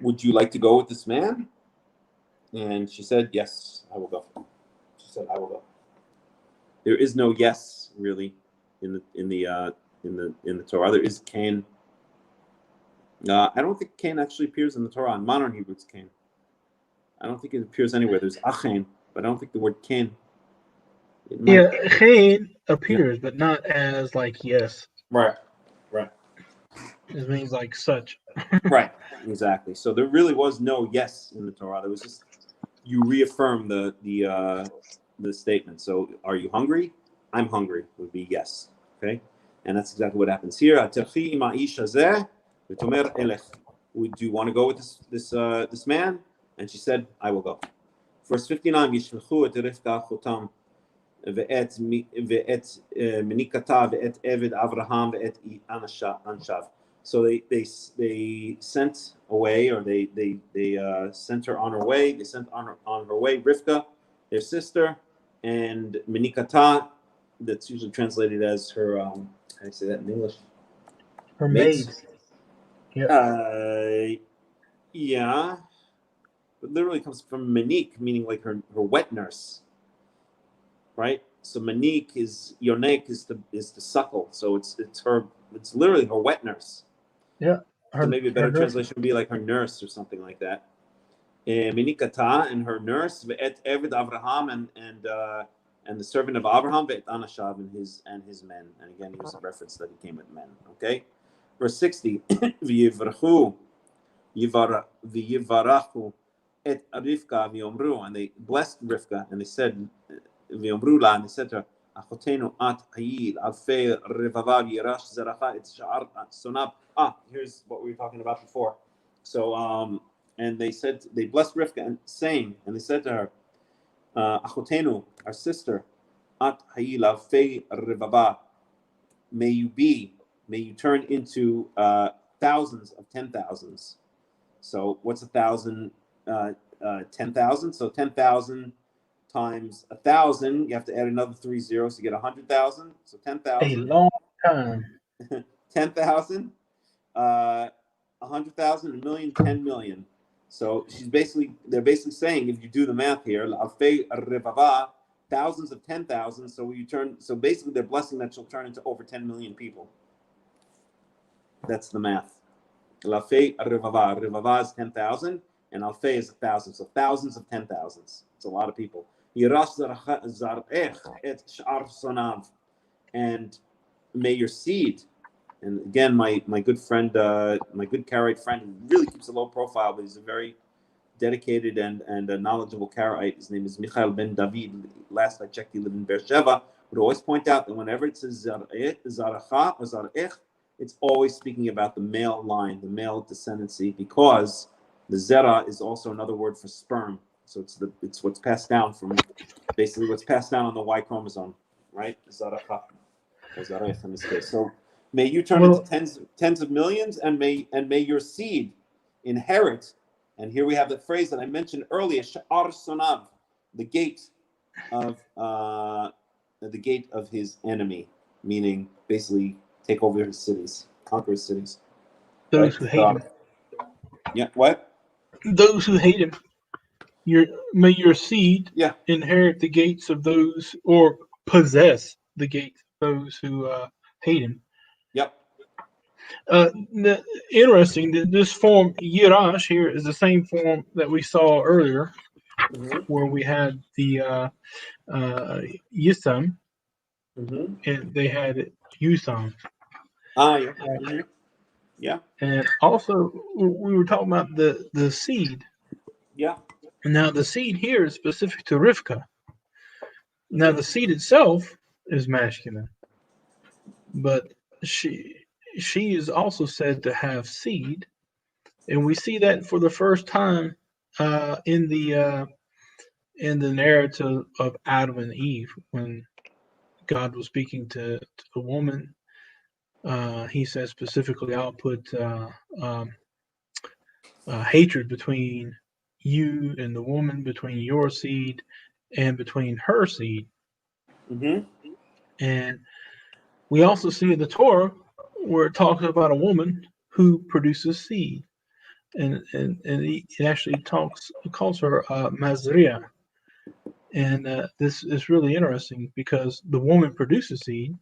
would you like to go with this man? And she said, yes, I will go. She said, I will go. There is no yes really in the Torah. There is Cain. I don't think Cain actually appears in the Torah. In modern Hebrew, it's Cain. I don't think it appears anywhere. There's Achen, but I don't think the word Cain. Yeah, Cain appears, but not as like yes. Right. It means like such. Right. Exactly. So there really was no yes in the Torah. There was just, you reaffirm the statement. So are you hungry? I'm hungry would be yes. Okay. And that's exactly what happens here. Would you want to go with this man? And she said, I will go. Verse 59, ישלחו את רבקה אחותם ואת מניקתה ואת עבד אברהם ואת אנשיו. So they sent away, or they sent her on her way. They sent on her way Rivka, their sister, and Menikata, that's usually translated as her. How do I say that in English? Her maid. Yeah. It literally comes from Menik, meaning like her wet nurse. Right. So Menik is Yonek is the suckle. So it's literally her wet nurse. Yeah. So maybe a better translation would be like her nurse or something like that. Minikata and her nurse, ve'et Eved Avraham and the servant of Abraham, ve'et Anashav and his men. And again, here's a reference that he came with men. Okay, verse 60. V'yivrachu v'yivarachu et Rivka v'yomru, and they blessed Rivka and they said v'yomru la, and they said to her, Achotenu at Hayyei alfei revava yirash zeracha et sha'ar sonab. Here's what we were talking about before. So and they said, they blessed Rivka and saying, and they said to her, Achotenu, our sister, at Hayyei alfei revava, may you turn into thousands of 10,000s. So what's 1,000? 10,000. So 10,000 times 1,000, you have to add another 3 zeros to get 100,000. So 10,000. A long time. 10,000, 100,000, a million, 10 million. So they're basically saying, if you do the math here, alfei revava, thousands of 10,000. So basically they're blessing that she'll turn into over 10 million people. That's the math. Alfei revava. Revava is 10,000, and alfei is 1,000. So thousands of 10,000s. It's a lot of people. Yirash zarech et sh'ar sonav, and may your seed. And again, my good friend, my good Qara'ite friend, who really keeps a low profile, but he's a very dedicated and a knowledgeable Qara'ite. His name is Michael ben David. Last I checked, he lived in Beersheba. Would always point out that whenever it says zaracha or zarech, it's always speaking about the male line, the male descendancy, because the zera is also another word for sperm. So it's what's passed down from, basically what's passed down on the Y chromosome, right? Zaracha or zarech in this case. So may you turn into tens of millions, and may your seed inherit. And here we have the phrase that I mentioned earlier, sha'ar sonav, the gate of his enemy, meaning basically take over his cities, conquer his cities. Those who hate him. Yeah, what? Those who hate him. May your seed Yeah. inherit the gates of those, or possess the gates of those who hate him. Yep. Interesting that this form Yirash here is the same form that we saw earlier, where we had the Yisam, and they had it Yusam. Yeah. Yeah. And also we were talking about the seed. Yeah. Now the seed here is specific to Rivka. Now the seed itself is masculine, but she is also said to have seed, and we see that for the first time in the narrative of Adam and Eve, when God was speaking to the woman. He says specifically, "I'll put hatred between you and the woman, between your seed and between her seed." And we also see in the Torah where it talks about a woman who produces seed, and it actually calls her Mazriah. And this is really interesting because the woman produces seed,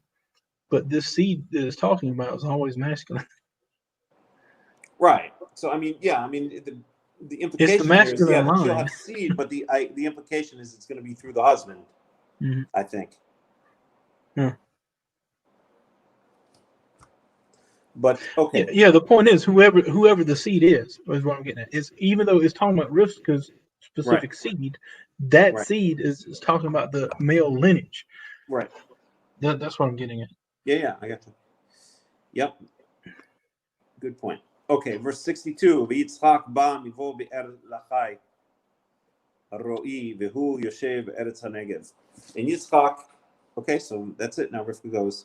but this seed that it's talking about is always masculine. Right. So the implication It's the masculine here is line. she'll have seed, but the implication is it's going to be through the husband. I think. Yeah. But okay. Yeah. The point is, whoever the seed is what I'm getting at, is even though it's talking about Rivka's specific seed, that seed is talking about the male lineage. Right. That's what I'm getting at. Yeah, I got you. Yep. Good point. Okay, verse 62. V'Yitzchak ba mivo be'er lachai ro'i v'hu yoshev eretz hanegev. And Yitzchak, okay, so that's it. Now Rivka goes.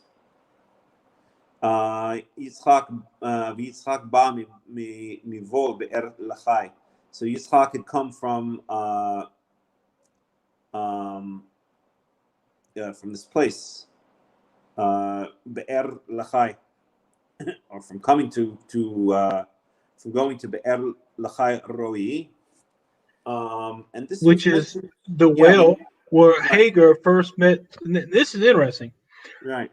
Yitzchak ba mivo be'er lachai. So Yitzchak had come from this place, be'er lachai. Or from going to Be'er Lachai Roi, and this which is the well where Hagar first met. This is interesting. Right.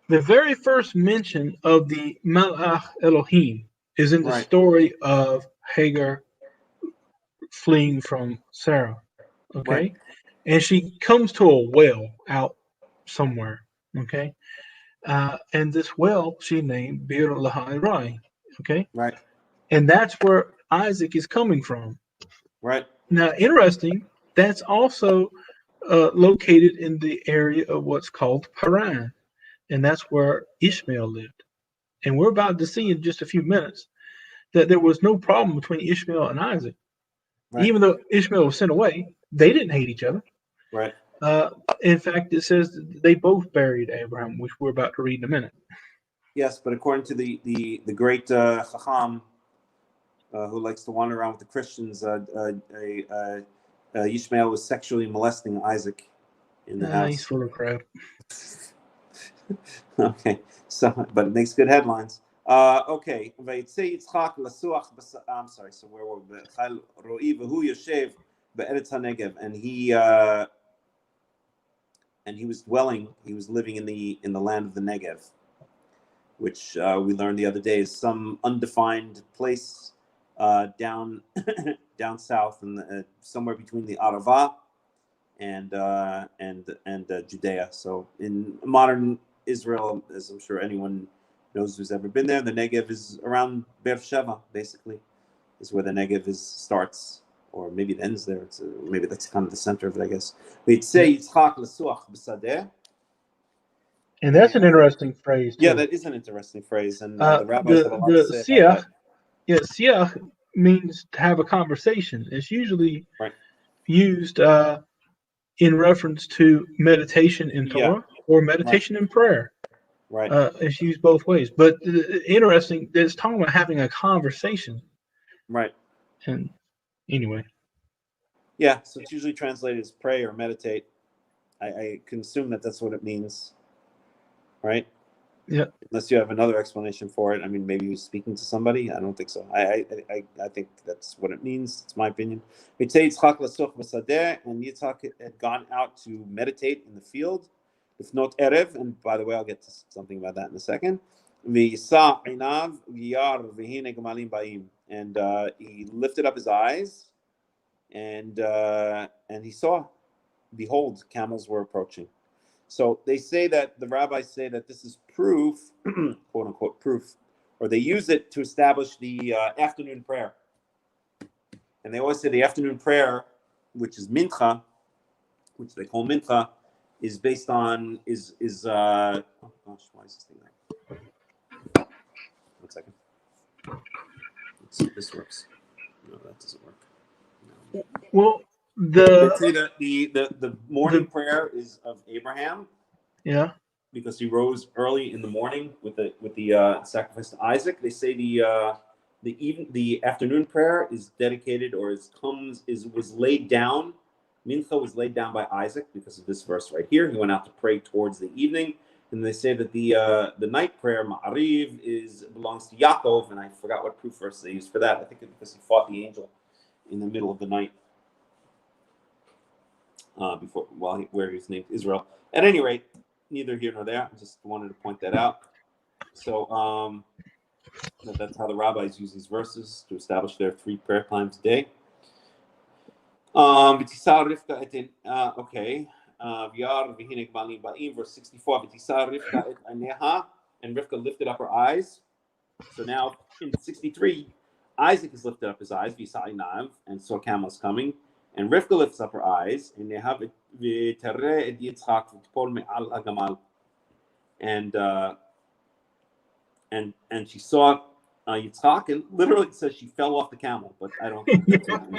The very first mention of the Malach Elohim is in the story of Hagar fleeing from Sarah. Okay, Right. and she comes to a well out somewhere. Okay, and this well she named Bir Lahai Rai. Okay, Right. and that's where Isaac is coming from. Right. Now, interesting. That's also located in the area of what's called Paran, and that's where Ishmael lived. And we're about to see in just a few minutes that there was no problem between Ishmael and Isaac. Right. Even though Ishmael was sent away, they didn't hate each other. Right. In fact, it says that they both buried Abraham, which we're about to read in a minute. Yes, but according to the great Hakham, who likes to wander around with the Christians, Ishmael was sexually molesting Isaac in the house. He's full of crap. Okay, so but it makes good headlines. Okay, I'm sorry. So where were we? And he was dwelling. He was living in the land of the Negev, which we learned the other day is some undefined place down down south and somewhere between the Arava and Judea. So in modern Israel, as I'm sure anyone knows who's ever been there, the Negev is around Beersheba, basically, is where the Negev starts, or maybe it ends there. Maybe that's kind of the center of it, I guess. We'd say Yitzchak l'suach b'sadeh. And that's an interesting phrase, too. Yeah, that is an interesting phrase, and the rabbis have a lot to say siach, about that. Yeah, siach means to have a conversation. It's usually Right. used in reference to meditation in Torah or meditation in prayer. Right. It's used both ways. But interesting, it's talking about having a conversation. Right. And anyway. Yeah, so it's usually translated as pray or meditate. I can assume that that's what it means. Right? Yeah. Unless you have another explanation for it. I mean, maybe he was speaking to somebody. I don't think so. I think that's what it means. It's my opinion. And Yitzchak had gone out to meditate in the field. If not Erev, and by the way, I'll get to something about that in a second. And he lifted up his eyes, and he saw, behold, camels were approaching. So they say that the rabbis say that this is proof, quote unquote proof, or they use it to establish the afternoon prayer. And they always say the afternoon prayer, which is mincha, which they call mincha, is based on oh gosh, why is this thing there? 1 second. Let's see if this works. No, that doesn't work. No. Well, they say that the morning prayer is of Abraham. Yeah. Because he rose early in the morning with the sacrifice to Isaac. They say the afternoon prayer is dedicated or was laid down. Mincha was laid down by Isaac because of this verse right here. He went out to pray towards the evening, and they say that the night prayer Ma'ariv belongs to Yaakov, and I forgot what proof verse they used for that. I think it's because he fought the angel in the middle of the night where he was named Israel. At any rate, neither here nor there. I just wanted to point that out. So that's how the rabbis use these verses to establish their 3 prayer times a day. Okay. Verse 64. And Rivka lifted up her eyes. So now in 63, Isaac has lifted up his eyes, and saw camels coming. And Rivka lifts up her eyes, and and she saw Yitzchak, and literally it says she fell off the camel, but I don't think that's what it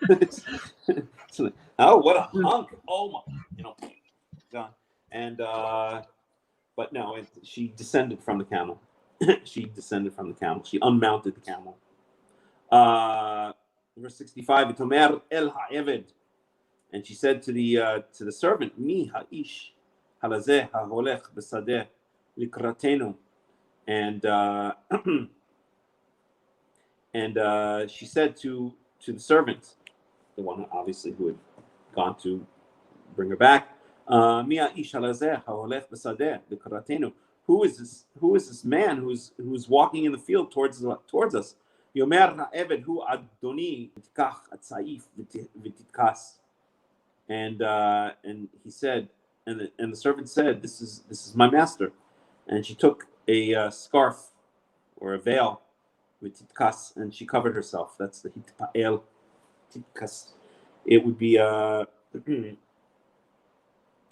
means. Oh, what a hunk! Oh my, God. And but no, she descended from the camel. She unmounted the camel. Verse 65, V'tomer el ha'eved, and she said to the servant, Mi ha'ish halazeh ha'holech b'sadeh likratenu, and she said to the servant, the one obviously who had gone to bring her back, Mi ha'ish halazeh ha'holech b'sadeh likratenu. Who is this man who's walking in the field towards us? Yomer ha'eved hu adoni v'tikach atzayif v'titkas. And he said, and the servant said, "This is my master." And she took a scarf or a veil with titkas, and she covered herself. That's the hitpael titkas. It would be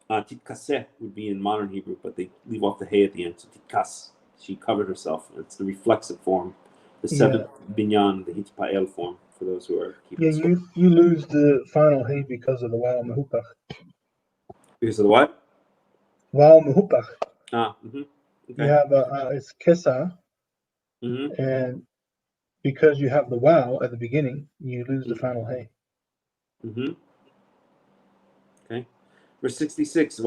titkaseh would be in modern Hebrew, but they leave off the hey at the end. So titkas, she covered herself. It's the reflexive form, the seventh binyan, the hitpael form. For those who are keeping score. You lose the final hey because of the wow mehupach. Because of the what? Wow mehupach. Okay. You have it's kesa, and because you have the wow at the beginning, you lose the final hey. Okay. Verse 66. And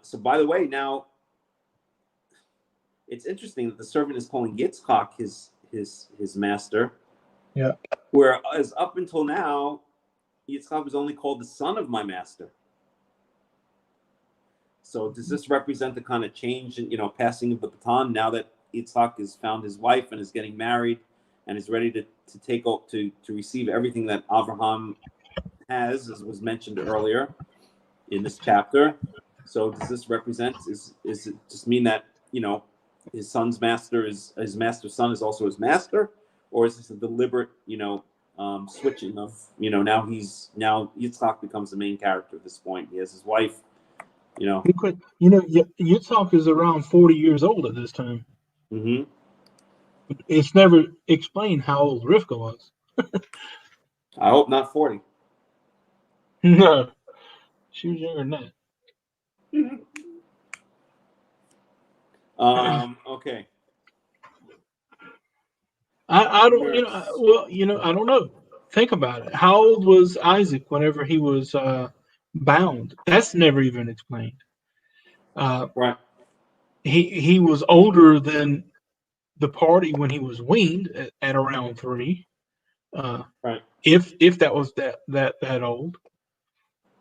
so by the way, now it's interesting that the servant is calling Yitzchak his master. Yeah. Whereas up until now, Yitzchak was only called the son of my master. So does this represent the kind of change in, passing of the baton now that Yitzchak has found his wife and is getting married and is ready to take up to receive everything that Abraham has, as was mentioned earlier in this chapter? So does this represent, is it just mean that, his son's master is his master's son is also his master, or is this a deliberate, switching of, now Yitzchak becomes the main character at this point. He has his wife, Yitzchak is around 40 years old at this time. Mm-hmm. It's never explained how old Rivka was. I hope not 40. No, she was younger than that. Okay. I don't, I don't know. Think about it. How old was Isaac whenever he was bound? That's never even explained. Right. He was older than the party when he was weaned at around 3. Right. If that was that old.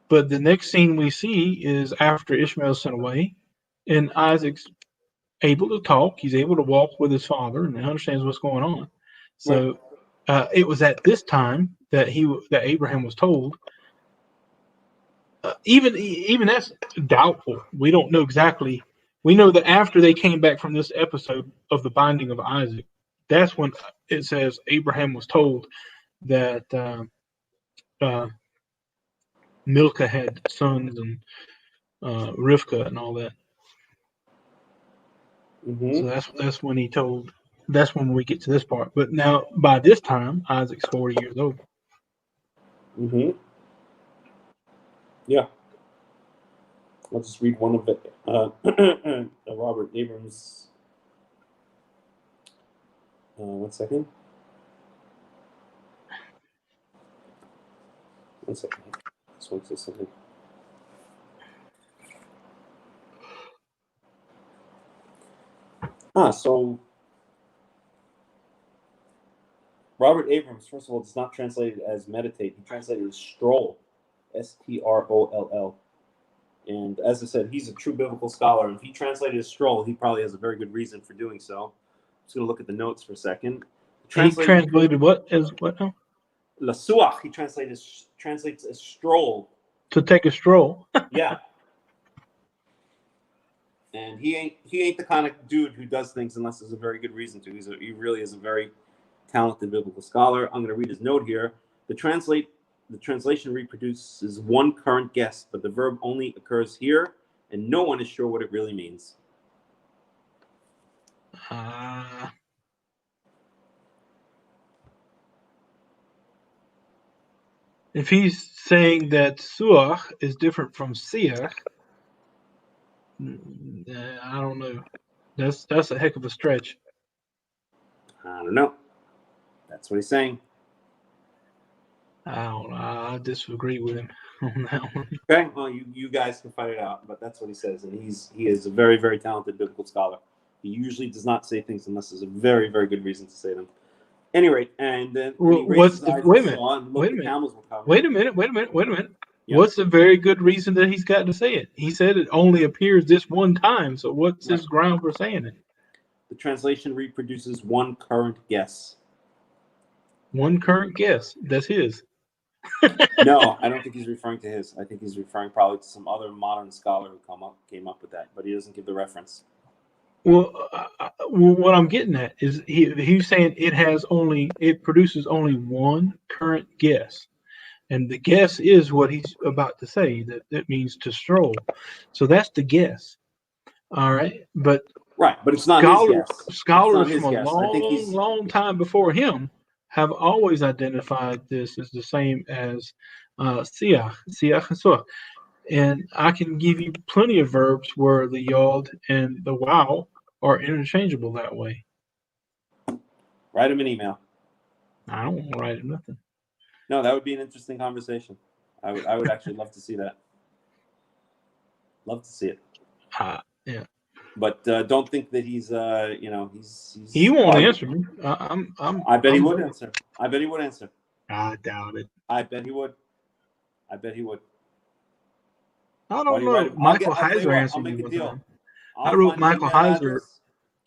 But the next scene we see is after Ishmael's sent away, and Isaac's able to talk. He's able to walk with his father and understands what's going on. So it was at this time that Abraham was told. Even that's doubtful. We don't know exactly. We know that after they came back from this episode of the binding of Isaac, that's when it says Abraham was told that Milcah had sons and Rivka and all that. Mm-hmm. So that's when he told. That's when we get to this part. But now by this time, Isaac's 40 years old. Mm-hmm. Yeah. I'll just read one of it. Robert Abrams. 1 second. 1 second. This one says something. So Robert Abrams, first of all, does not translate it as meditate. He translated it as stroll, S-T-R-O-L-L. And as I said, he's a true biblical scholar. And if he translated as stroll, he probably has a very good reason for doing so. I'm just going to look at the notes for a second. He translated what as what now? Lasuach. He translates as stroll. To take a stroll. Yeah. And he ain't the kind of dude who does things unless there's a very good reason to. He really is a very talented biblical scholar. I'm going to read his note here. The translation reproduces one current guess, but the verb only occurs here, and no one is sure what it really means. If he's saying that suach is different from siach, I don't know. That's a heck of a stretch. I don't know. That's what he's saying. I don't know. I disagree with him on that one. Okay, well, you guys can find it out, but that's what he says, and he is a very, very talented biblical scholar. He usually does not say things unless there's a very, very good reason to say them. Anyway, and then Wait a minute. Wait a minute. Yeah. What's a very good reason that he's got to say it? He said it only appears this one time. So what's his ground for saying it? The translation reproduces one current guess. One current guess. That's his. No, I don't think he's referring to his. I think he's referring probably to some other modern scholar who came up with that, but he doesn't give the reference. Well, what I'm getting at is he's saying it produces only one current guess, and the guess is what he's about to say. That means to stroll. So that's the guess. All right, but Right, but it's not his guess. Scholars It's from not a his guess. I think long time before him have always identified this as the same as siach and. And I can give you plenty of verbs where the yod and the wow are interchangeable that way. Write him an email. I don't want to write him nothing. No, that would be an interesting conversation. I would actually love to see that. Love to see it. Yeah. But don't think that he's he's He won't answer me. I bet he would answer. I bet he would answer. I doubt it. I bet he would. I bet he would. I don't know. Michael Heiser answered me one time. I wrote Michael Heiser.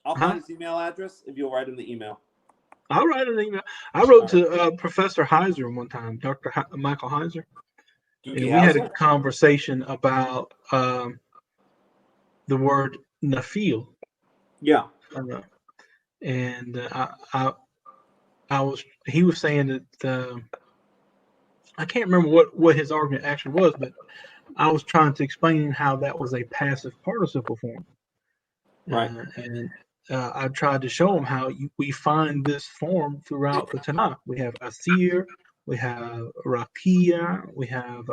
I'll find his email address if you'll write him the email. I'll write an email. I wrote to Professor Heiser one time, Dr. Michael Heiser. And we had a conversation about the word nafil. Yeah. And he was saying that I can't remember what his argument actually was, but I was trying to explain how that was a passive participle form. Right. And I tried to show him how we find this form throughout the Tanakh. We have asir, we have rakia, we have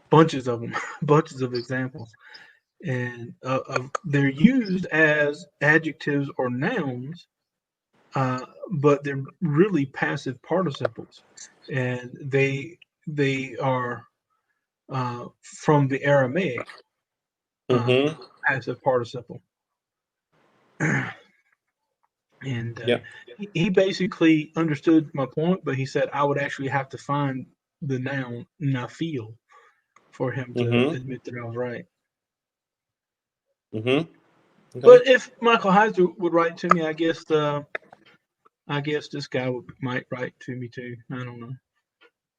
bunches of them, bunches of examples. And they're used as adjectives or nouns, but they're really passive participles, and they are from the Aramaic passive participle. And he basically understood my point, but he said I would actually have to find the noun nafil for him to admit that I was right. Okay. But if Michael Heiser would write to me, I guess this guy might write to me too. I don't know.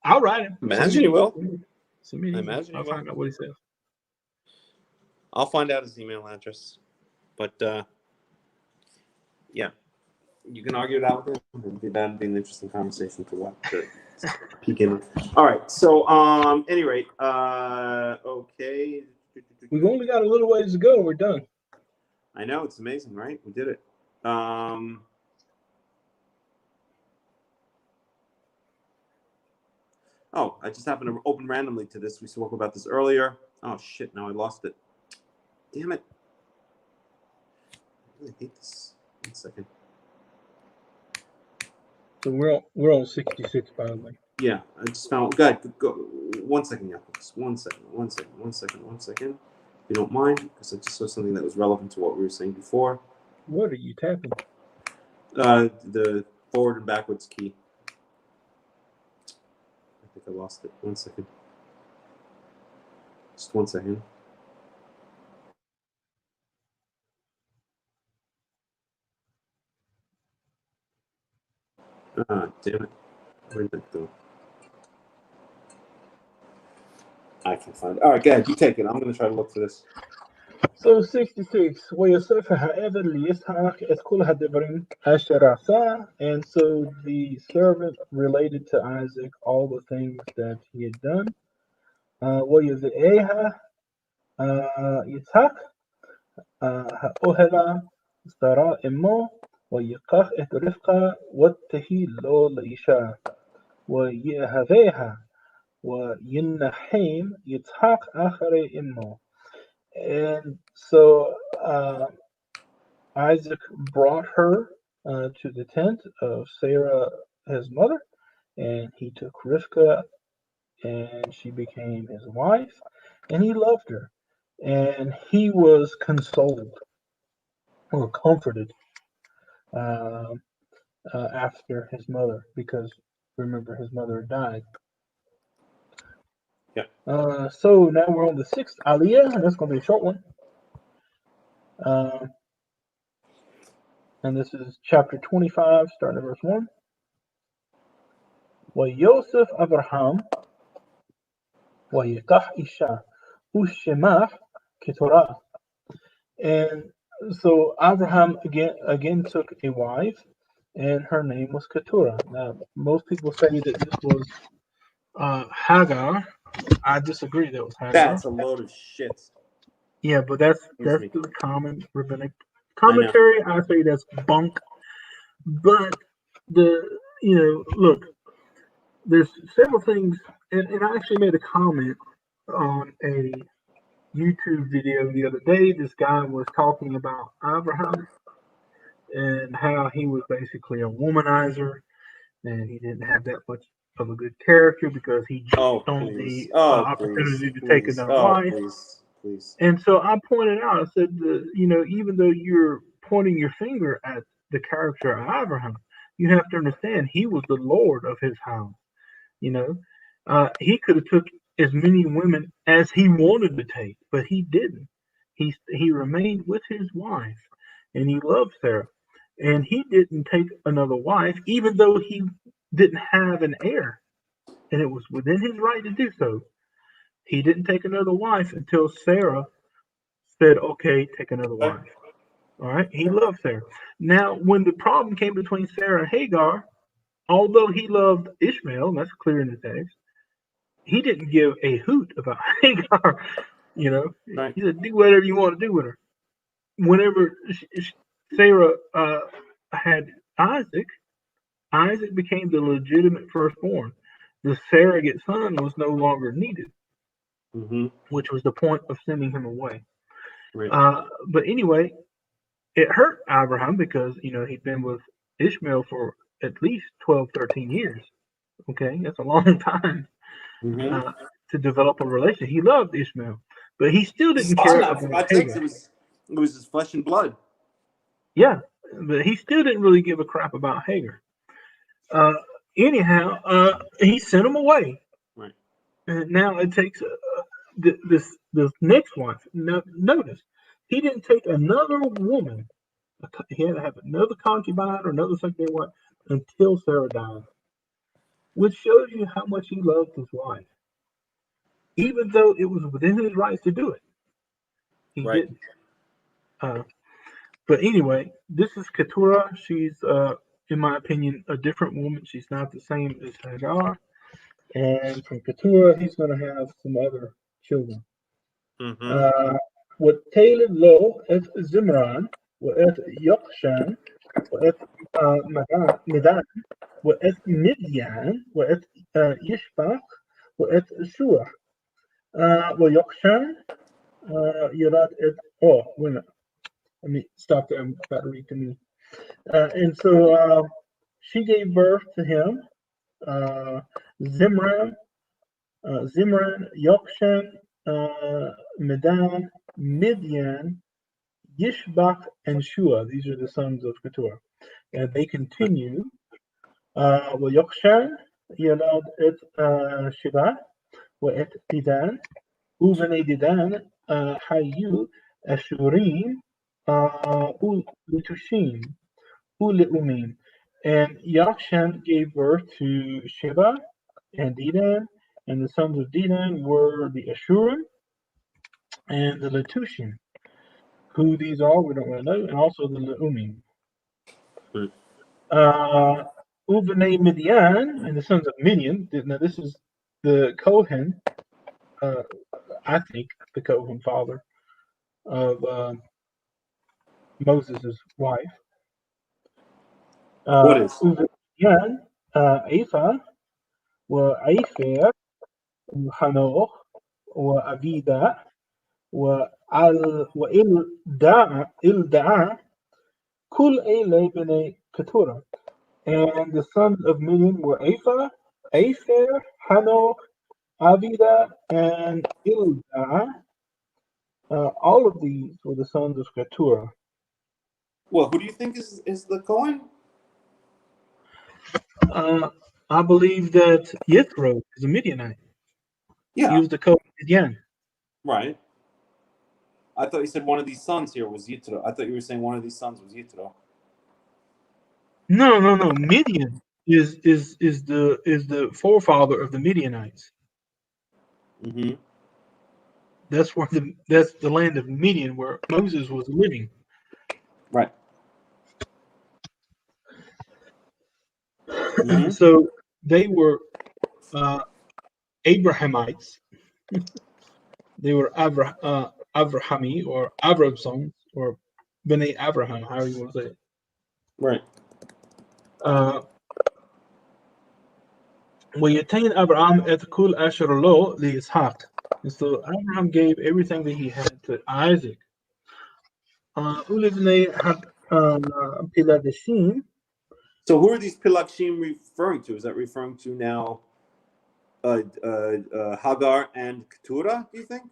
I'll write him. Imagine he will. I'll find out what he says. I'll find out his email address. But yeah, you can argue it out with him. That'd be an interesting conversation to watch. Peek in. All right. So any rate, okay. We've only got a little ways to go. We're done. I know, it's amazing, right? We did it. Oh, I just happened to open randomly to this. We spoke about this earlier. Oh shit! Now I lost it. Damn it! I really hate this. 1 second. So we're on 66, by the way. Yeah, I just found. Go 1 second, Yaakov. 1 second. 1 second. 1 second. 1 second. If you don't mind, because I just saw something that was relevant to what we were saying before. What are you tapping? The forward and backwards key. I think I lost it. 1 second. Just 1 second. Ah, damn it. Where did that go? I can find it. All right, go ahead. You take it. I'm going to try to look for this. So 66. ويصف هذا ليسحق إذ كل هالدبرين أشر عصا. And so the servant related to Isaac all the things that he had done. ويذئها يسحق هأهلا سراء إمه ويقخ إت رفقة واتهي له لإيشا ويهذيها وينحيم يسحق آخر إمه. And so Isaac brought her to the tent of Sarah, his mother, and he took Rivka, and she became his wife, and he loved her, and he was consoled or comforted after his mother, because remember his mother had died. Yeah. So now we're on the 6th Aliyah, and that's going to be a short one. And this is chapter 25, starting at verse 1. ويوسف أبرهام ويقح إشا وشماح كتورah. And so Abraham again took a wife, and her name was Keturah. Now, most people say that this was Hagar. I disagree. That was Hagar. That's a load of shit. Yeah, but that's the common rabbinic commentary. I say that's bunk. But look, there's several things, and I actually made a comment on a YouTube video the other day. This guy was talking about Abraham and how he was basically a womanizer, and he didn't have that much of a good character because he jumped on the opportunity to take another wife. Please. And so I pointed out, I said, even though you're pointing your finger at the character of Abraham, you have to understand he was the Lord of his house. He could have took as many women as he wanted to take, but he didn't. He remained with his wife, and he loved Sarah. And he didn't take another wife, even though he didn't have an heir, and it was within his right to do so. He didn't take another wife until Sarah said, "Okay, take another wife." All right, he loved Sarah. Now, when the problem came between Sarah and Hagar, although he loved Ishmael, and that's clear in the text, he didn't give a hoot about Hagar. Right. He said, "Do whatever you want to do with her." Whenever Sarah had Isaac became the legitimate firstborn. The surrogate son was no longer needed, which was the point of sending him away. Right. But anyway, it hurt Abraham because he'd been with Ishmael for at least 12, 13 years. Okay, that's a long time to develop a relationship. He loved Ishmael, but he still didn't care about Hagar. It was his flesh and blood. Yeah, but he still didn't really give a crap about Hagar. Anyhow, he sent him away. Right. And now it takes this next wife. Now, notice, he didn't take another woman. He had to have another concubine or another secondary wife until Sarah died, which shows you how much he loved his wife, even though it was within his rights to do it. He didn't. But anyway, this is Keturah. She's, in my opinion, a different woman. She's not the same as Hagar. And from Keturah, he's going to have some other children. وَتَيْلِدْ لَوْ إِذْ زِمْرَانْ وَإِذْ يَقْشَانْ وَإِذْ مِدَانْ وَإِذْ مِدْيَانْ وَإِذْ يِشْبَقْ وَإِذْ شُوَحْ وَيَقْشَانْ يَرَادْ إِذْ wait a minute. Let me stop there. I'm about to read to me. And so she gave birth to him, Zimran, Yokshan, Medan, Midian, Yishbak, and Shua. These are the sons of Keturah. And they continue. Yokshan, Yalad et Shiva, et Didan, Uvene Didan, Hayu, Ashurim, Ulitushim, Uliumim. And Yokshan gave birth to Sheba and Dedan, and the sons of Dedan were the Ashurim and the Letushim. Who these are, we don't really know, and also the Leumim. Uvenei Midian and the sons of Midian. Now, this is the Kohen, I think, the Kohen father of Moses' wife. What is? Uvenei Ephah, وعيفر وحنوخ وأبيدا وإلداع كل أيلة بني Keturah. And the sons of Midian were Ephah, Aphir, Hanoch, Avida, and Ildah. All of these were the sons of Keturah. Well, who do you think is the Cohen? I believe that Yithro is a Midianite. Yeah, He was the co-Midian. right. I thought you said one of these sons here was Yitro. I thought you were saying one of these sons was Yitro. No. Midian is the forefather of the Midianites. Mm-hmm. That's the land of Midian where Moses was living. Right. Mm-hmm. So they were Abrahamites. They were Avrahami or Avramsons or Bnei Abraham, however you want to say it. Right. ويتين أبرام et kul asher lo liYishak. And so Abraham gave everything that he had to Isaac. Ulivnei Piladeshim. So who are these Pilakshim referring to? Is that referring to now Hagar and Keturah, do you think?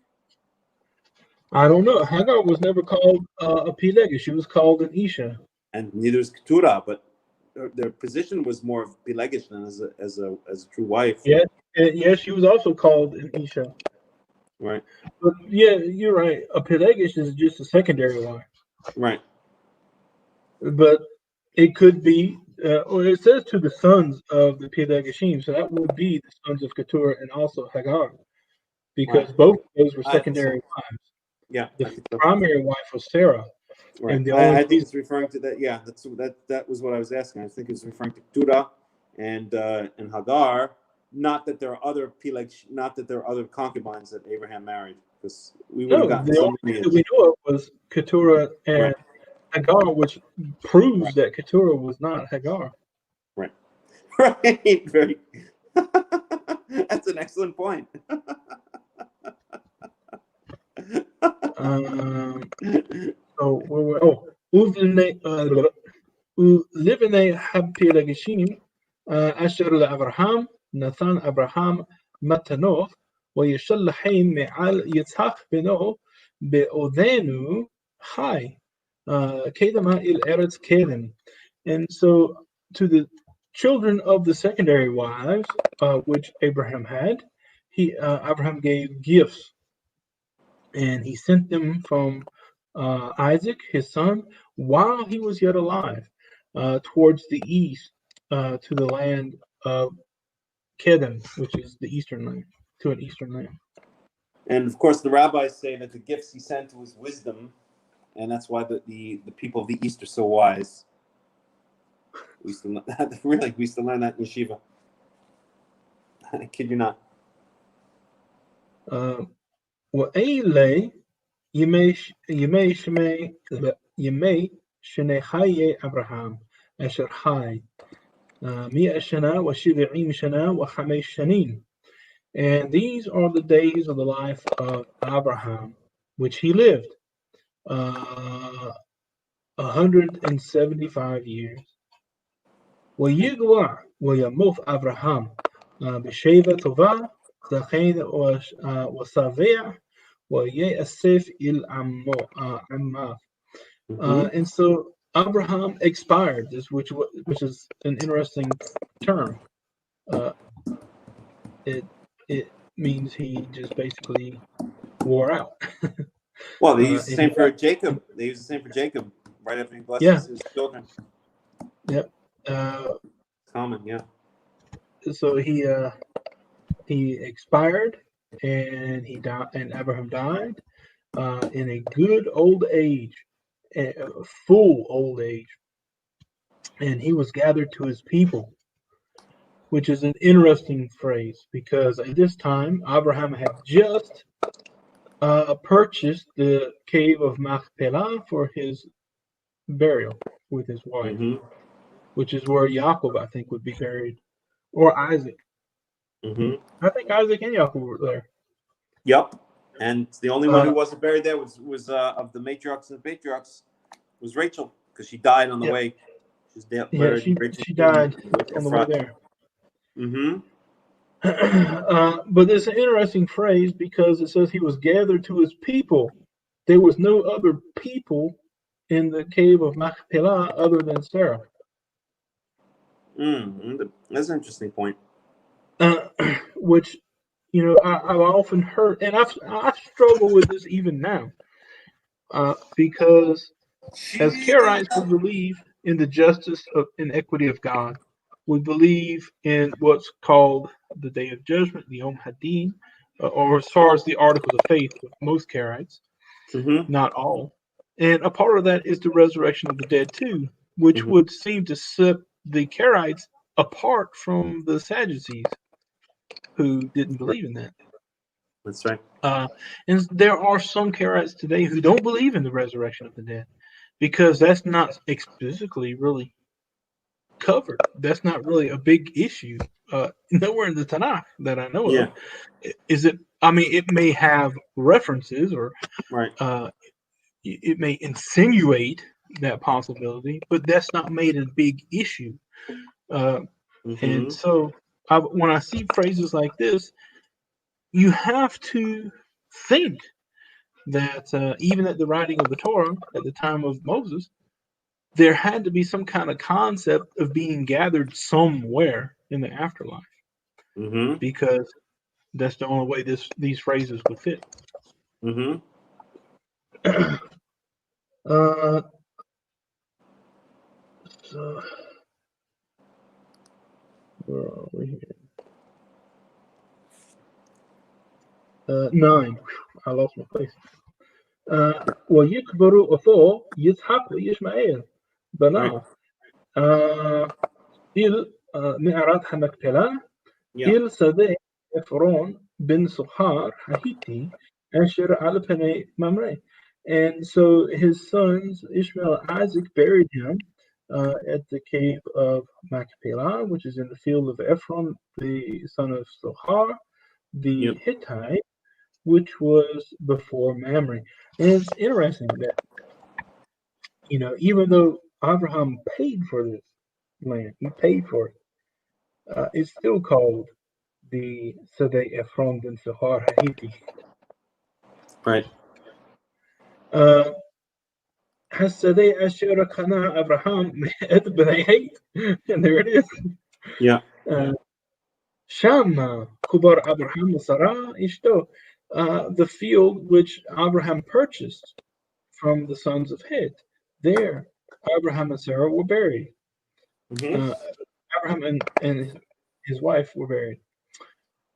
I don't know. Hagar was never called a Peleg. She was called an Isha. And neither is Keturah, but their position was more of Pelegish than as a true wife. Yeah, she was also called an Isha. Right. But yeah, you're right. A Pelegish is just a secondary wife. Right. But it could be, or it says to the sons of the Pelegishim, so that would be the sons of Keturah and also Hagar, because both of those were secondary wives. Yeah, The primary wife was Sarah. Right. And the I think it's referring to that. Yeah, that was what I was asking. I think it's referring to Keturah and Hagar. Not that there are other not that there are other concubines that Abraham married, because we would have gotten the only thing that we know of was Keturah and Hagar, which proves that Keturah was not Hagar. Right. Right. Very. That's an excellent point. So Livnei Habpilagishim Asher LaAvraham Nathan Abraham Matanoth ويشلحين معال يצחק بנו בעודנו חי קדמה אל ארץ קדם. And so to the children of the secondary wives, which Abraham had, Abraham gave gifts, and he sent them from Isaac, his son, while he was yet alive, towards the east, to the land of Kedem, which is the eastern land, to an eastern land. And of course, the rabbis say that the gifts he sent was wisdom, and that's why the people of the East are so wise. We used to learn that in yeshiva. I kid you not. وأيلي يمي شني حيي أبراهام أشر حي 100 سنة و70 سنة و5 سنين. And these are the days of the life of Abraham, which he lived 175 years. ويجوع ويموت أبراهام بشيبة طوبى זקן ושבע ويأסף אל עמיו. And so Abraham expired, which is an interesting term. It means he just basically wore out. Well, they used the same for Jacob. They used the same for Jacob right after he blesses his children. Yep. Common, yeah. So he expired, and he died, and Abraham died in a good old age, full old age, and he was gathered to his people, which is an interesting phrase, because at this time Abraham had just purchased the cave of Machpelah for his burial with his wife, which is where Yaakov, I think, would be buried, or Isaac. I think Isaac and Yaakov were there. Yep. And the only one who wasn't buried there was of the matriarchs and patriarchs was Rachel, because she died on the way. She died on the way there. But it's an interesting phrase, because it says he was gathered to his people. There was no other people in the cave of Machpelah other than Sarah. That's an interesting point. Which, I've often heard, and I struggle with this even now, because as Karaites, we believe in the justice and equity of God. We believe in what's called the Day of Judgment, the Yom Hadin, or as far as the Articles of Faith with most Karaites, not all. And a part of that is the resurrection of the dead too, which would seem to set the Karaites apart from the Sadducees, who didn't believe in that. That's right. And there are some Karaites today who don't believe in the resurrection of the dead, because that's not explicitly really covered. That's not really a big issue. Nowhere in the Tanakh that I know of is it. I mean, it may have references, or it may insinuate that possibility, but that's not made a big issue. And so, when I see phrases like this, you have to think that even at the writing of the Torah, at the time of Moses, there had to be some kind of concept of being gathered somewhere in the afterlife, because that's the only way these phrases would fit. So, where are we here? 9. I lost my place. ويكبروا أفو يسحق ويشمعيل بناه إل معرات حمكتلا إل سدي إفرون بن سخار حهيتي أشر على بني ممري. And so his sons Ishmael and Isaac buried him at the cave of Machpelah, which is in the field of Ephron, the son of Sohar, the Hittite, which was before Mamre. And it's interesting that, even though Abraham paid for this land, he paid for it, it's still called the Sede Ephron ben Sohar Hahiti. Right. Hasadeh Asher Kana Abraham et Bnei, and there it is. Yeah. Shama Kubar Abraham Sarah Ishto, the field which Abraham purchased from the sons of Het. There, Abraham and Sarah were buried. Abraham and his wife were buried.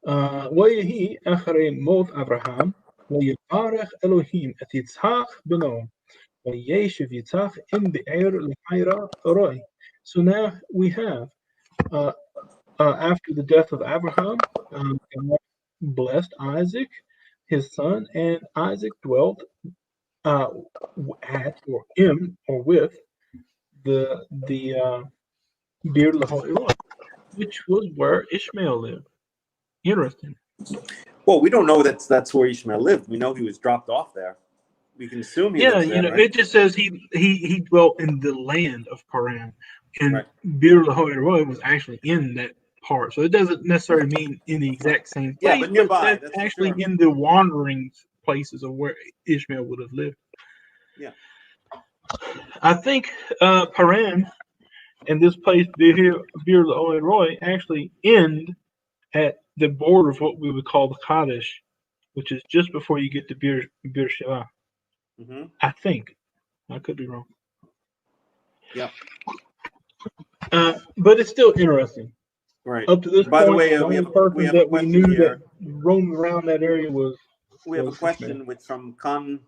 ويهي أخر موت أبراهام ويبارك إلهيم את יצחק בנו וישב יצחק in be'er l'chayra roi. So now we have, after the death of Abraham, God blessed Isaac, his son, and Isaac dwelt at or in or with the Beer Lahoi, which was where Ishmael lived. Interesting. Well, we don't know that's where Ishmael lived. We know he was dropped off there. We can assume he lives there, right? It just says he dwelt in the land of Paran, and Beer Lahoi was actually in that part. So it doesn't necessarily mean in the exact same place, but nearby. That's actually in the wandering places of where Ishmael would have lived. Yeah. I think Paran and this place, Beer Lahoi, actually end at the border of what we would call the Kadesh, which is just before you get to Bir Sheva. I think. I could be wrong. Yeah. But it's still interesting. Right. Up to this By point, the way, the only person that we knew that roamed around that area was. We have a question from Khan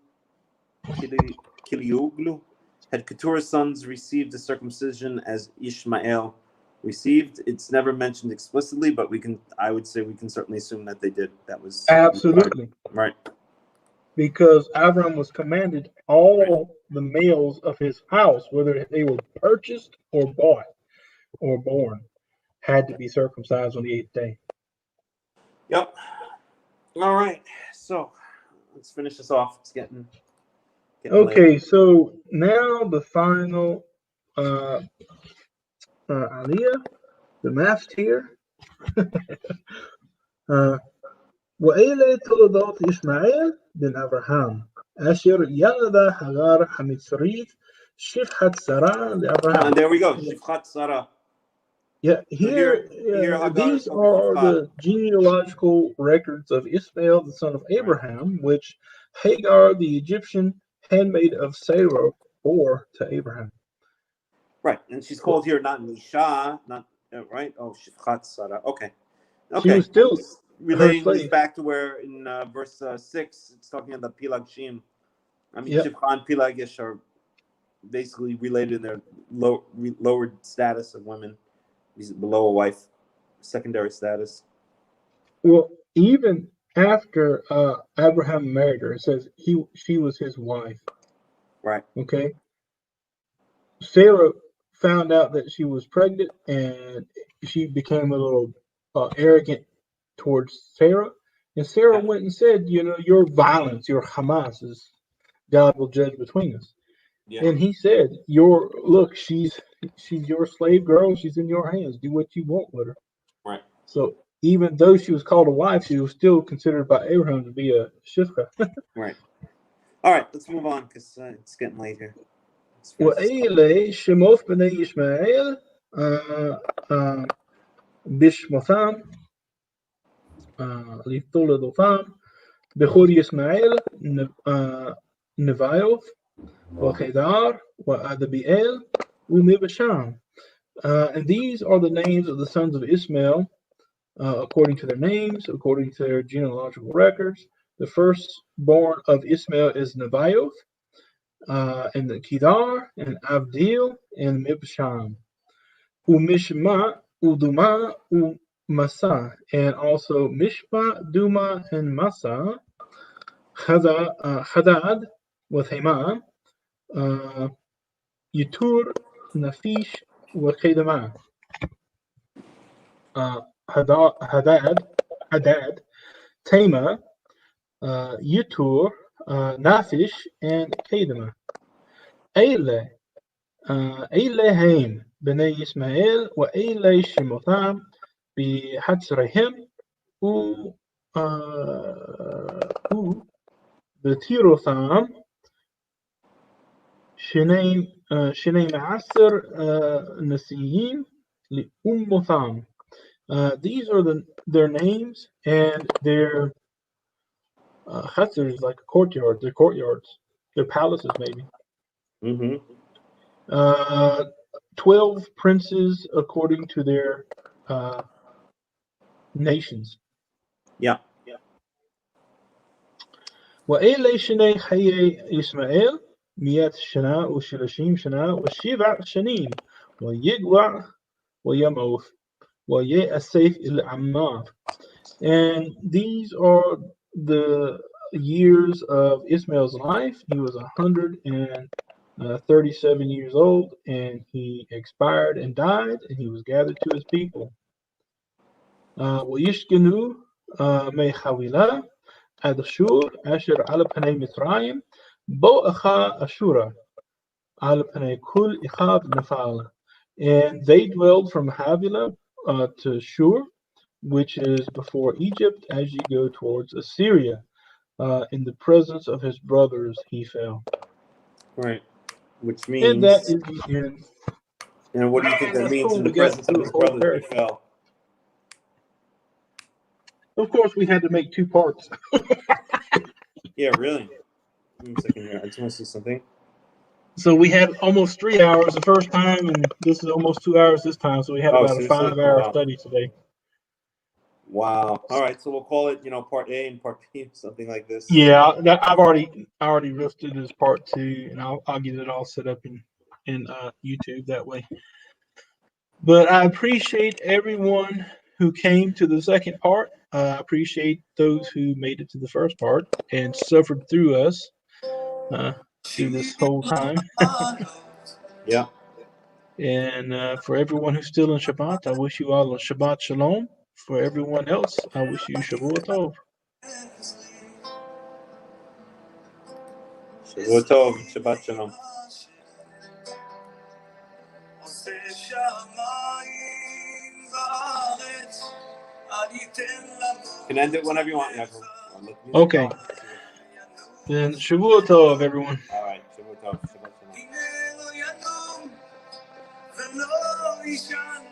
Kilioglu. Had Keturah's sons received the circumcision as Ishmael received? It's never mentioned explicitly, but I would say we can certainly assume that they did. That was absolutely right. Because Avram was commanded all the males of his house, whether they were purchased or bought or born, had to be circumcised on the 8th day. Yep. All right. So let's finish this off. It's getting okay, late. So now the final Aliyah, the last tier. وإلى تولدات إسماعيل بن أبراهام أشر يلد هجار حميصريت شفحة سارة لأبراهام. And there we go. Shifchat Sarah. Yeah, Here Hagar these spoke to are Yitzchak. the genealogical records of Ishmael, the son of Abraham, which Hagar, the Egyptian handmaid of Sarah, bore to Abraham. Right, and she's called here not Nisha, not right. Oh, Shifchat Sarah. Okay. She was still Just her relating this slave. back to where in verse 6, it's talking about the Pilag Shim. I mean, Yep. Shifcha and Pilagish are basically related in their lowered status of women, below a wife, secondary status. Well, even after Abraham married her, it says she was his wife. Right. Okay. Sarah found out that she was pregnant, and she became a little arrogant towards Sarah. And Sarah went and said, your violence, your Hamas is God will judge between us. Yeah. And he said, she's your slave girl. She's in your hands. Do what you want with her. Right. So even though she was called a wife, she was still considered by Abraham to be a shifcha. Right. All right, let's move on because it's getting late here. وإلي شموث بني إسماعيل بشموثام لطولدوثام بخور إسماعيل نبايوث وخيدار وأدبيel ومبشام. And these are the names of the sons of Ishmael, according to their names, according to their genealogical records. The firstborn of Ishmael is Nebaioth, and the Kedar, and Abdil, and Mibsham. Umishma, Uduma, Umasa, and also Mishpa, Duma, and Masa. Hadad with Hema, Yetur, Nafish, with Kedama. Hadad, Tema, Yetur, Nafish, and Kedama. Eilehem, Bnei Ismael, وإيلي شموثام بحتسرهم بتيروثام شني معسر نسيين لأموثام. These are their names, and their Chatzar is like a courtyard. Their courtyards, their palaces, maybe. Mm-hmm. 12 princes according to their nations. Yeah. وإلي شني حيي إسماعيل 100 سنة و30 سنة و7 سنين ويقوع ويموت ويا السيف العمار. And these are the years of Ismail's life. He was 137 years old, and he expired and died, and he was gathered to his people. ويشكنوا ميخاويلا أشور أشر على بني مصرايم بو أخا أشورا على بني كل إخاب نفال. And they dwelled from Havilah to Shur, which is before Egypt, as you go towards Assyria. In the presence of his brothers, he fell. Right. Which means. And that is the end. And what do you think that means in the presence of his brothers? He fell. Of course, we had to make 2 parts. Yeah, really. Give me a second here. I just want to see something. So we had almost 3 hours the first time, and this is almost 2 hours this time. So we had about a 5-hour study today. Wow. All right. So we'll call it, part A and part B, something like this. Yeah, I've already listed as part 2, and I'll get it all set up in YouTube that way. But I appreciate everyone who came to the second part. I appreciate those who made it to the first part and suffered through us through this whole time. Yeah. And for everyone who's still in Shabbat, I wish you all a Shabbat Shalom. For everyone else, I wish you Shavua Tov. Shavua Tov, Shabbat Shalom. You can end it whenever you want, Yaakov. Okay. Then Shavua Tov, everyone. All right. Shavua Tov. Shabbat Shalom.